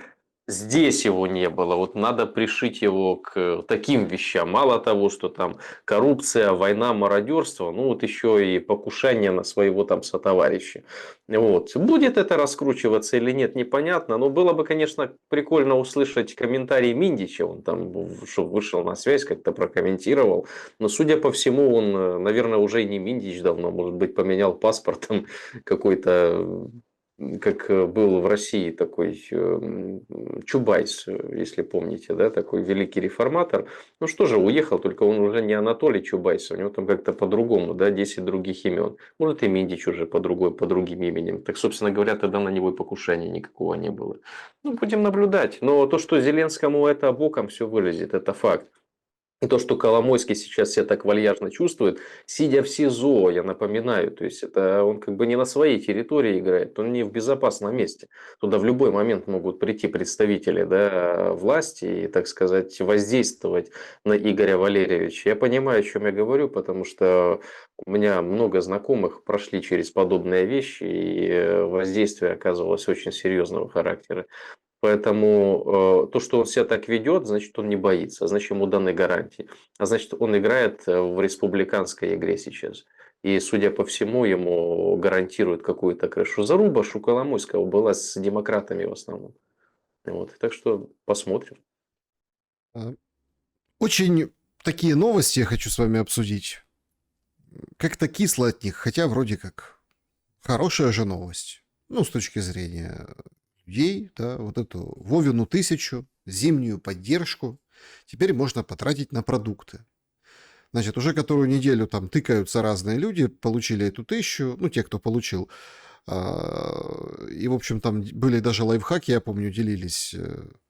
Speaker 2: здесь его не было, вот надо пришить его к таким вещам. Мало того, что там коррупция, война, мародерство, ну вот еще и покушение на своего там сотоварища. Вот. Будет это раскручиваться или нет, непонятно. Но было бы, конечно, прикольно услышать комментарий Миндича. Он там вышел на связь, как-то прокомментировал. Но, судя по всему, он, наверное, уже и не Миндич давно. Может быть, поменял паспорт там какой-то, как был в России такой Чубайс, если помните, да, такой великий реформатор. Ну что же, уехал, только он уже не Анатолий Чубайс, у него там как-то по-другому, да, 10 других имен. Может, и Миндич уже по другим именем. Так, собственно говоря, тогда на него и покушения никакого не было. Ну, будем наблюдать. Но то, что Зеленскому это боком все вылезет, это факт. И то, что Коломойский сейчас себя так вальяжно чувствует, сидя в СИЗО, я напоминаю, то есть это он как бы не на своей территории играет, он не в безопасном месте. Туда в любой момент могут прийти представители, да, власти и, так сказать, воздействовать на Игоря Валерьевича. Я понимаю, о чем я говорю, потому что у меня много знакомых прошли через подобные вещи, и воздействие оказывалось очень серьезного характера. Поэтому то, что он себя так ведет, значит, он не боится, значит, ему даны гарантии. А значит, он играет в республиканской игре сейчас. И, судя по всему, ему гарантируют какую-то крышу. Заруба у Коломойского была с демократами в основном. Вот. Так что посмотрим.
Speaker 1: А, Очень такие новости я хочу с вами обсудить. Как-то кисло от них, хотя вроде как хорошая же новость. Ну, с точки зрения людей, да, вот эту Вовину 1000, зимнюю поддержку, теперь можно потратить на продукты. Значит, уже которую неделю там тыкаются разные люди, получили эту 1000, ну, те, кто получил. И, в общем, там были даже лайфхаки, я помню, делились,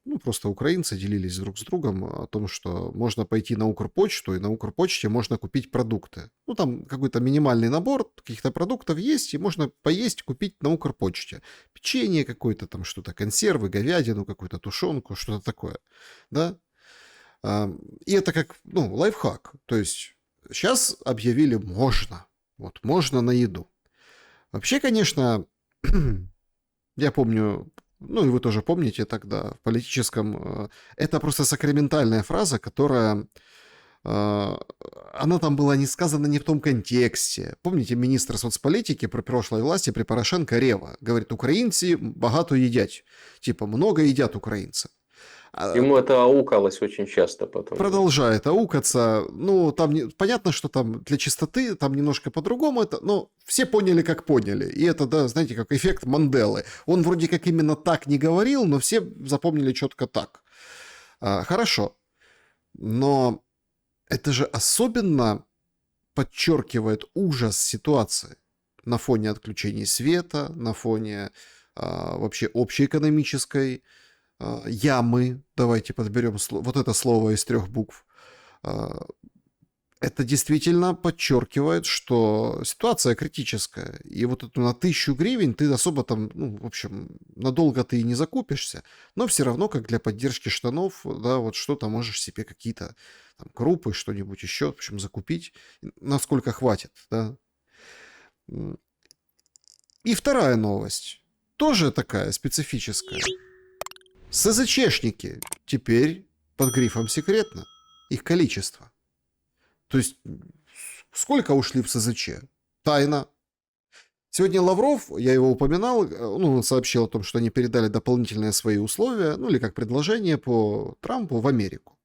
Speaker 1: ну, просто украинцы делились друг с другом о том, что можно пойти на Укрпочту, и на Укрпочте можно купить продукты. Ну, там какой-то минимальный набор каких-то продуктов есть, и можно поесть, купить на Укрпочте. Печенье какое-то там, что-то, консервы, говядину, какую-то тушенку, что-то такое, да? И это как, ну, лайфхак. То есть сейчас объявили можно. Вот, можно на еду. Вообще, конечно, я помню, ну и вы тоже помните тогда, в политическом... Это просто сакраментальная фраза, которая... Она там была не сказана не в том контексте. Помните, министр соцполитики при прошлой власти, при Порошенко, Рева, говорит, украинцы багато едят. Типа, много едят украинцы. А,
Speaker 2: Ему это аукалось очень часто потом.
Speaker 1: продолжает аукаться. Ну, там понятно, что там для чистоты там немножко по-другому это, но все поняли, как поняли. И это, да, знаете, как эффект Манделы. Он вроде как именно так не говорил, но все запомнили четко так. Хорошо. Но это же особенно подчеркивает ужас ситуации на фоне отключений света, на фоне вообще общей экономической ямы. Давайте подберем вот это слово из 3 букв. А, Это действительно подчеркивает, что ситуация критическая. И вот эту на 1000 гривен ты особо там, ну, в общем, надолго ты и не закупишься, но все равно, как для поддержки штанов, да, вот что-то можешь себе какие-то там крупы, что-нибудь еще, в общем, закупить, насколько хватит, да. И вторая новость, тоже такая специфическая. СЗЧшники теперь под грифом «секретно». Их количество. То есть сколько ушли в СЗЧ? Тайна. Сегодня Лавров, я его упоминал, ну, он сообщил о том, что они передали дополнительные свои условия, ну, или как предложение по Трампу в Америку.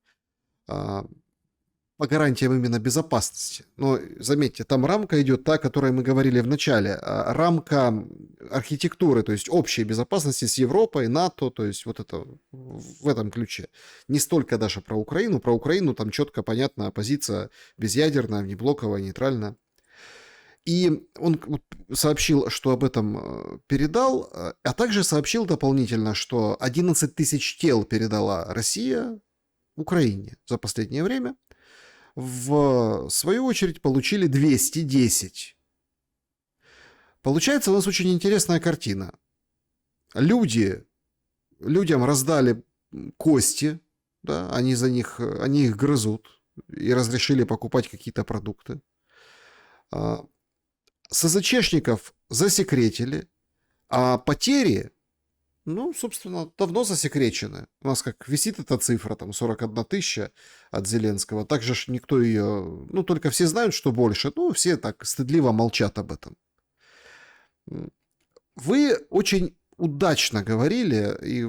Speaker 1: По гарантиям именно безопасности. Но заметьте, там рамка идет та, о которой мы говорили в начале. Рамка архитектуры, то есть общей безопасности с Европой, НАТО, то есть вот это в этом ключе. Не столько даже про Украину. Про Украину там четко понятна позиция безъядерная, внеблоковая, нейтральная. И он сообщил, что об этом передал, а также сообщил дополнительно, что 11 тысяч тел передала Россия Украине за последнее время. В свою очередь получили 210. Получается у нас очень интересная картина. Людям раздали кости, да, они их грызут и разрешили покупать какие-то продукты. СЗЧшников засекретили, а потери, ну, собственно, давно засекречены. У нас как висит эта цифра, там, 41 тысяча от Зеленского. Также ж никто ее... Ну, только все знают, что больше. Ну, все так стыдливо молчат об этом. Вы очень удачно говорили, и,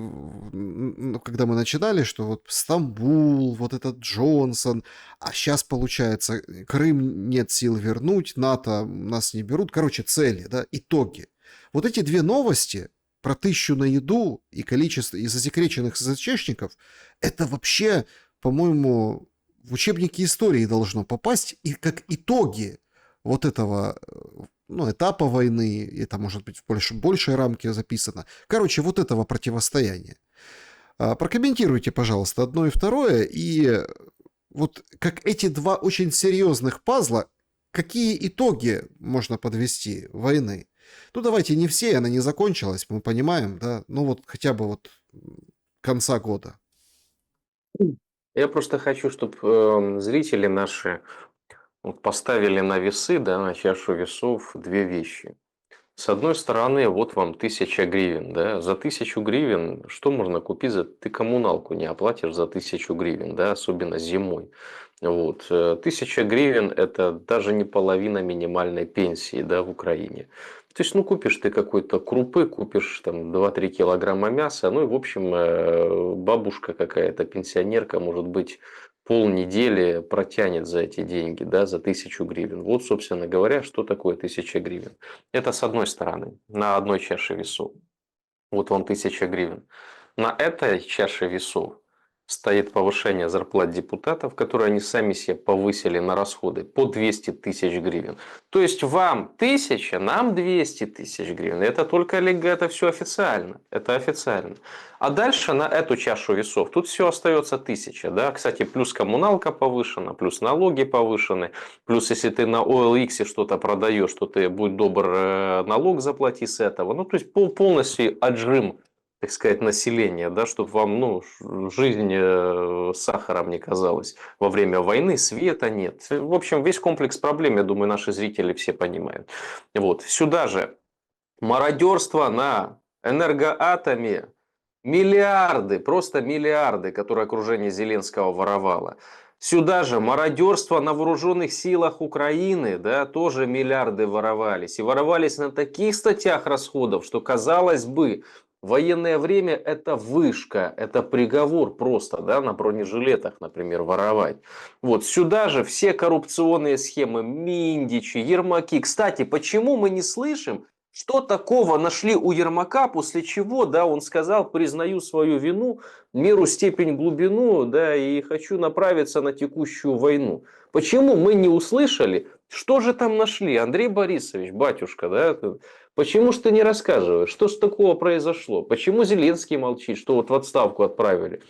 Speaker 1: когда мы начинали, что вот Стамбул, вот этот Джонсон, а сейчас, получается, Крым нет сил вернуть, НАТО нас не берут. Короче, цели, да, итоги. Вот эти 2 новости про 1000 на еду и количество и засекреченных СЗЧшников, это вообще, по-моему, в учебники истории должно попасть, и как итоги вот этого, ну, этапа войны, это может быть в большей рамке записано. Короче, вот этого противостояния. Прокомментируйте, пожалуйста, одно и второе, и вот как эти 2 очень серьезных пазла, какие итоги можно подвести войны? Ну, давайте не все, она не закончилась, мы понимаем, да, ну вот хотя бы вот конца года.
Speaker 2: Я просто хочу, чтобы зрители наши вот поставили на весы, да, на чашу весов 2 вещи. С одной стороны, вот вам 1000 гривен, да, за 1000 гривен что можно купить? Ты коммуналку не оплатишь за 1000 гривен, да, особенно зимой. Вот. 1000 гривен – это даже не половина минимальной пенсии, да, в Украине. То есть, ну, купишь ты какой-то крупы, купишь там 2-3 килограмма мяса, ну и, в общем, бабушка какая-то, пенсионерка, может быть, полнедели протянет за эти деньги, да, за 1000 гривен. Вот, собственно говоря, что такое 1000 гривен. Это с одной стороны, на одной чаше весов. Вот вам 1000 гривен. На этой чаше весов стоит повышение зарплат депутатов, которые они сами себе повысили на расходы по 200 тысяч гривен. То есть вам 1000, нам 200 тысяч гривен. Это только это все официально. Это официально. А дальше на эту чашу весов тут все остается 1000. Да? Кстати, плюс коммуналка повышена, плюс налоги повышены, плюс если ты на OLX что-то продаешь, то ты, будь добр, налог заплати с этого. Ну, то есть полностью отжим, так сказать, населения, да, чтобы вам, ну, жизнь сахаром не казалась во время войны, света нет. В общем, весь комплекс проблем, я думаю, наши зрители все понимают. Вот. Сюда же мародерство на энергоатоме, миллиарды, просто миллиарды, которые окружение Зеленского воровало. Сюда же мародерство на вооруженных силах Украины, да, тоже миллиарды воровались. И воровались на таких статьях расходов, что, казалось бы, Военное время – это вышка, это приговор просто, да, на бронежилетах, например, воровать. Вот сюда же все коррупционные схемы, Миндичи, Ермаки. Кстати, почему мы не слышим, что такого нашли у Ермака, после чего, да, он сказал: признаю свою вину, меру, степень, глубину, да, и хочу направиться на текущую войну. Почему мы не услышали, что же там нашли, Андрей Борисович, батюшка, да? Почему ж ты не рассказываешь, что ж такого произошло? Почему Зеленский молчит, что вот в отставку отправили?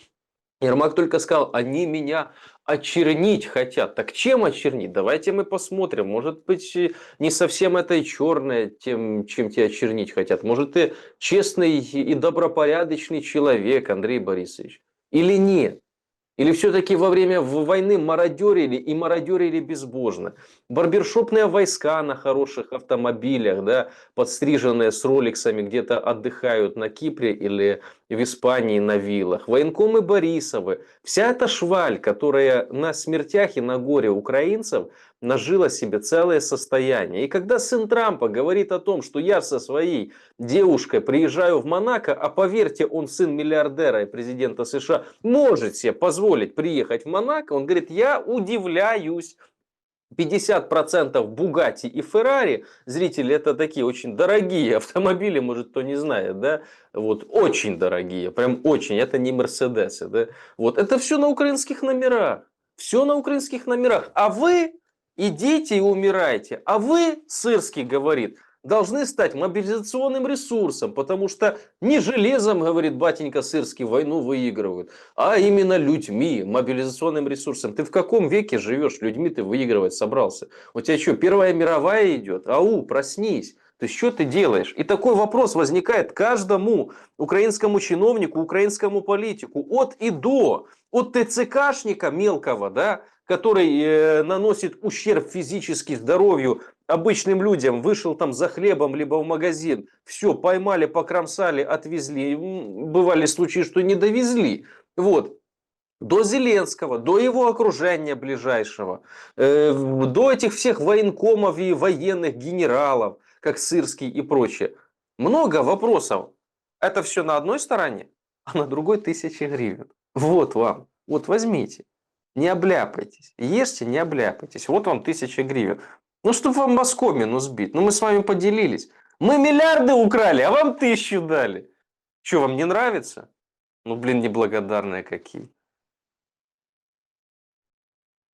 Speaker 2: Ермак только сказал: они меня очернить хотят. Так чем очернить? Давайте мы посмотрим. Может быть, не совсем это и черное, тем, чем тебя очернить хотят. Может, ты честный и добропорядочный человек, Андрей Борисович. Или нет? Или все-таки во время войны мародерили и мародерили безбожно? Барбершопные войска на хороших автомобилях, да, подстриженные с роликсами, где-то отдыхают на Кипре или в Испании на виллах. Военкомы Борисовы. Вся эта шваль, которая на смертях и на горе украинцев нажила себе целое состояние. И когда сын Трампа говорит о том, что я со своей девушкой приезжаю в Монако, а поверьте, он сын миллиардера и президента США, может себе позволить приехать в Монако, он говорит: я удивляюсь. 50% Бугатти и Феррари, зрители, это такие очень дорогие автомобили, может, кто не знает, да, вот, очень дорогие, прям очень, это не Мерседесы, да, вот, это все на украинских номерах, все на украинских номерах, а вы идите и умирайте, а вы, Сырский говорит, должны стать мобилизационным ресурсом, потому что не железом, говорит батенька Сырский, войну выигрывают, а именно людьми, мобилизационным ресурсом. Ты в каком веке живешь? Людьми ты выигрывать собрался. У тебя что, Первая мировая идет? Ау, проснись. То есть, что ты делаешь? И такой вопрос возникает каждому украинскому чиновнику, украинскому политику. От и до. От ТЦКшника мелкого, да, который наносит ущерб физически здоровью обычным людям, вышел там за хлебом, либо в магазин, все, поймали, покромсали, отвезли. Бывали случаи, что не довезли. Вот. До Зеленского, до его окружения ближайшего, до этих всех военкомов и военных генералов, как Сырский и прочее. Много вопросов. Это все на одной стороне, а на другой 1000 гривен. Вот вам. Вот возьмите. Не обляпайтесь. Ешьте, не обляпайтесь. Вот вам 1000 гривен. Ну, чтобы вам оскомину сбить. Ну, мы с вами поделились. Мы миллиарды украли, а вам 1000 дали. Что, вам не нравится? Ну, блин, неблагодарные какие.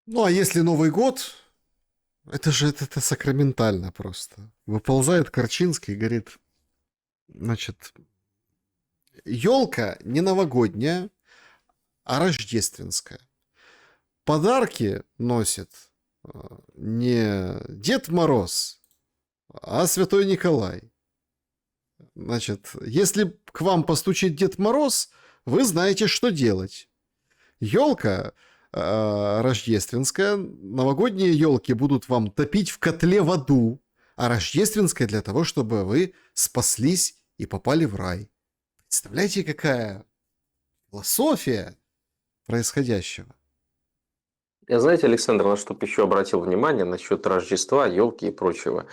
Speaker 1: Ну, а если Новый год, это же это сакраментально просто. Выползает Корчинский и говорит, значит, елка не новогодняя, а рождественская. Подарки носит не Дед Мороз, а Святой Николай. Значит, если к вам постучит Дед Мороз, вы знаете, что делать. Елка рождественская, новогодние елки будут вам топить в котле в аду, а рождественская для того, чтобы вы спаслись и попали в рай. Представляете, какая философия происходящего?
Speaker 2: Я, знаете, Александр, на что бы еще обратил внимание насчет Рождества, елки и прочего.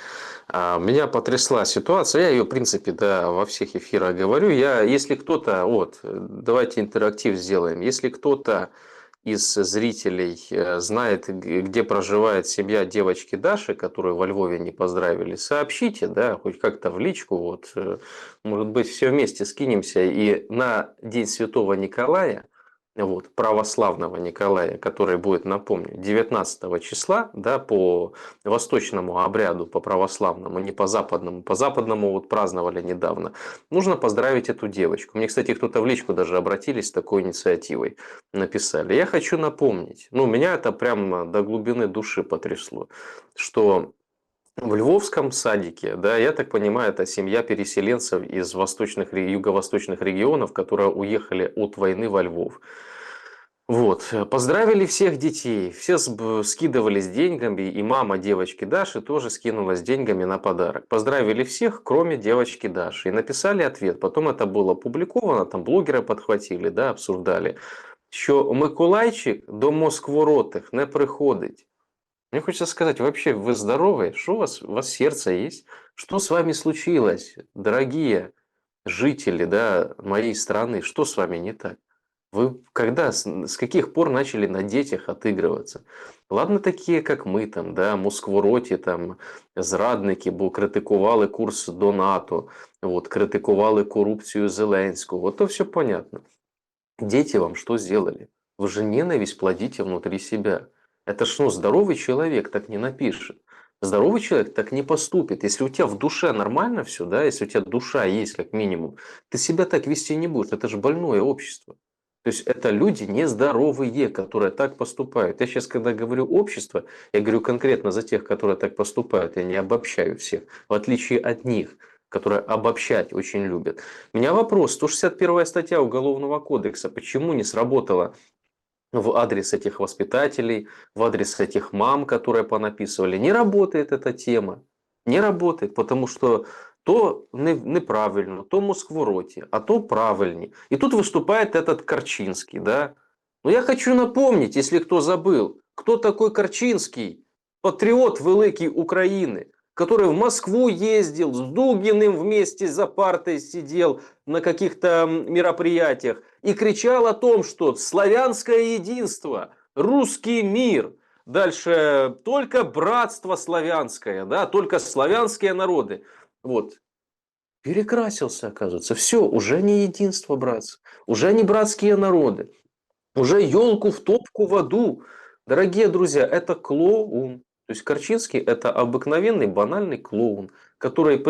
Speaker 2: Меня потрясла ситуация. Я ее, в принципе, да, во всех эфирах говорю. Если кто-то, вот, давайте интерактив сделаем. Если кто-то из зрителей знает, где проживает семья девочки Даши, которую во Львове не поздравили, сообщите, да, хоть как-то в личку. Вот, может быть, все вместе скинемся и на День Святого Николая, вот, православного Николая, который будет, напомню, 19 числа, да, по восточному обряду, по православному, не по западному. По западному вот праздновали недавно. Нужно поздравить эту девочку. Мне, кстати, кто-то в личку даже обратились с такой инициативой, написали. Я хочу напомнить, ну, меня это прям до глубины души потрясло, что в Львовском садике, да, я так понимаю, это семья переселенцев из юго-восточных регионов, которые уехали от войны во Львов. Вот, поздравили всех детей, все скидывались деньгами, и мама девочки Даши тоже скинулась деньгами на подарок. Поздравили всех, кроме девочки Даши, и написали ответ. Потом это было опубликовано, там блогеры подхватили, да, обсуждали, що Миколайчик до Москворотих не приходить. Мне хочется сказать, вообще вы здоровы? Что у вас сердце есть? Что с вами случилось, дорогие? жители, да, моей страны, что с вами не так? Вы когда, с каких пор начали на детях отыгрываться? Ладно, такие, как мы, там, да, москвороті, там, зрадники, бо критикували курс до НАТО, вот, критикували коррупцию Зеленского, вот то все понятно. Дети вам что сделали? Вы же ненависть плодите внутри себя. Это ж, ну, здоровый человек так не напишет. Здоровый человек так не поступит. Если у тебя в душе нормально все, да, если у тебя душа есть как минимум, ты себя так вести не будешь. Это же больное общество. То есть это люди нездоровые, которые так поступают. Я сейчас, когда говорю общество, я говорю конкретно за тех, которые так поступают. Я не обобщаю всех. В отличие от них, которые обобщать очень любят. У меня вопрос. 161 статья Уголовного кодекса. Почему не сработала в адрес этих воспитателей, в адрес этих мам, которые понаписывали? Не работает эта тема. Не работает, потому что то неправильно, то Москвороті, а то правильні. И тут выступает этот Корчинский, да? Но я хочу напомнить, если кто забыл, кто такой Корчинский? Патриот великий Украины, который в Москву ездил, с Дугиным вместе за партой сидел на каких-то мероприятиях и кричал о том, что славянское единство, русский мир, дальше только братство славянское, да, только славянские народы. Вот. Перекрасился, оказывается. Все, уже не единство, братцы. Уже не братские народы. Уже елку в топку в аду. Дорогие друзья, это клоун. То есть Корчинский это обыкновенный банальный клоун, который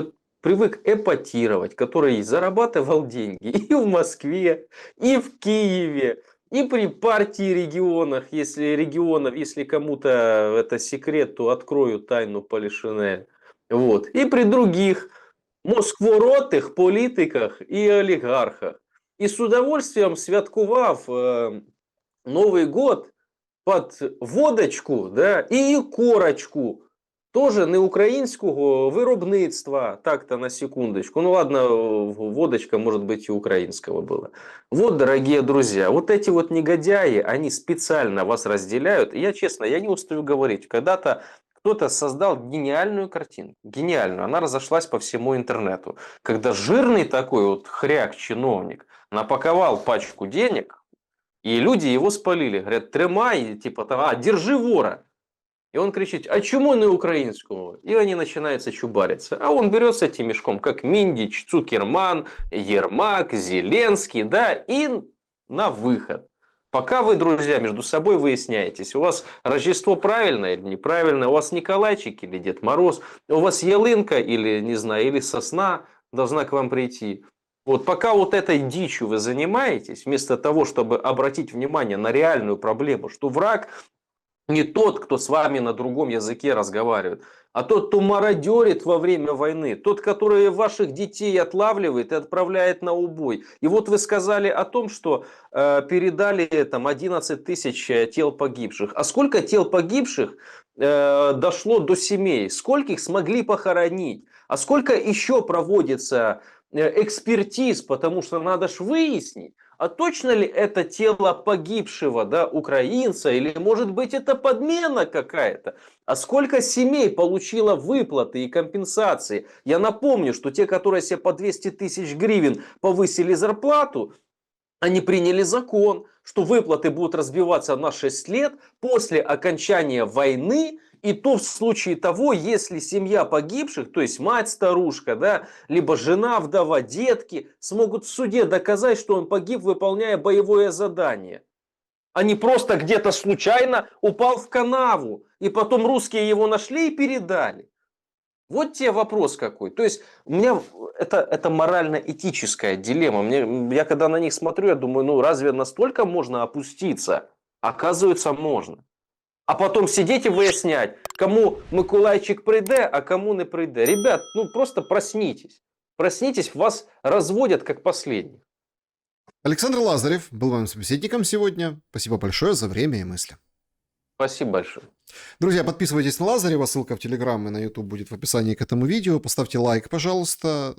Speaker 2: привык эпатировать, который зарабатывал деньги и в Москве, и в Киеве, и при партии регионах, если кому-то это секрет, то открою тайну Полишинеля. Вот. И при других москворотих політиках і олігархах. І з удовольствием святкував Новий год під водочку, да, і корочку. Тоже не українського виробництва, так-то на секундочку. Ну ладно, водочка, может быть, и украинского была. Вот, дорогие друзья, вот эти вот негодяи, они специально вас разделяют. И я, честно, я не устаю говорить. Когда-то кто-то создал гениальную картинку. Гениальную. Она разошлась по всему интернету. Когда жирный такой вот хряк-чиновник напаковал пачку денег, и люди его спалили. Говорят, тримай, типа, держи вора. И он кричит, а чему не украинского? И они начинаются чубариться. А он берет с этим мешком, как Миндич, Цукерман, Ермак, Зеленский, да, и на выход. Пока вы, друзья, между собой выясняетесь, у вас Рождество правильное или неправильное, у вас Николайчик или Дед Мороз, у вас ялынка или, не знаю, или сосна должна к вам прийти. Вот пока вот этой дичью вы занимаетесь, вместо того, чтобы обратить внимание на реальную проблему, что враг не тот, кто с вами на другом языке разговаривает, а тот, кто мародерит во время войны, тот, который ваших детей отлавливает и отправляет на убой. И вот вы сказали о том, что передали там 11 тысяч тел погибших. А сколько тел погибших дошло до семей? Сколько их смогли похоронить? А сколько еще проводится экспертиз, потому что надо ж выяснить, а точно ли это тело погибшего, да, украинца, или может быть это подмена какая-то? А сколько семей получило выплаты и компенсации? Я напомню, что те, которые себе по 200 тысяч гривен повысили зарплату, они приняли закон, что выплаты будут разбиваться на 6 лет после окончания войны. И то в случае того, если семья погибших, то есть мать старушка, да, либо жена, вдова, детки, смогут в суде доказать, что он погиб, выполняя боевое задание. А не просто где-то случайно упал в канаву, и потом русские его нашли и передали. Вот тебе вопрос какой. То есть у меня это морально-этическая дилемма. Я когда на них смотрю, я думаю, ну разве настолько можно опуститься? Оказывается, можно. А потом сидеть и выяснять, кому Миколайчик прийде, а кому не прийде. Ребят, ну просто проснитесь. Проснитесь, вас разводят как последних.
Speaker 1: Александр Лазарев был моим собеседником сегодня. Спасибо большое за время и мысли.
Speaker 2: Спасибо большое.
Speaker 1: Друзья, подписывайтесь на Лазарева, ссылка в Телеграм и на YouTube будет в описании к этому видео. Поставьте лайк, пожалуйста,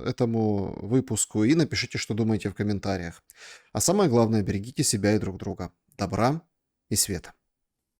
Speaker 1: этому выпуску и напишите, что думаете в комментариях. А самое главное, берегите себя и друг друга. Добра и света.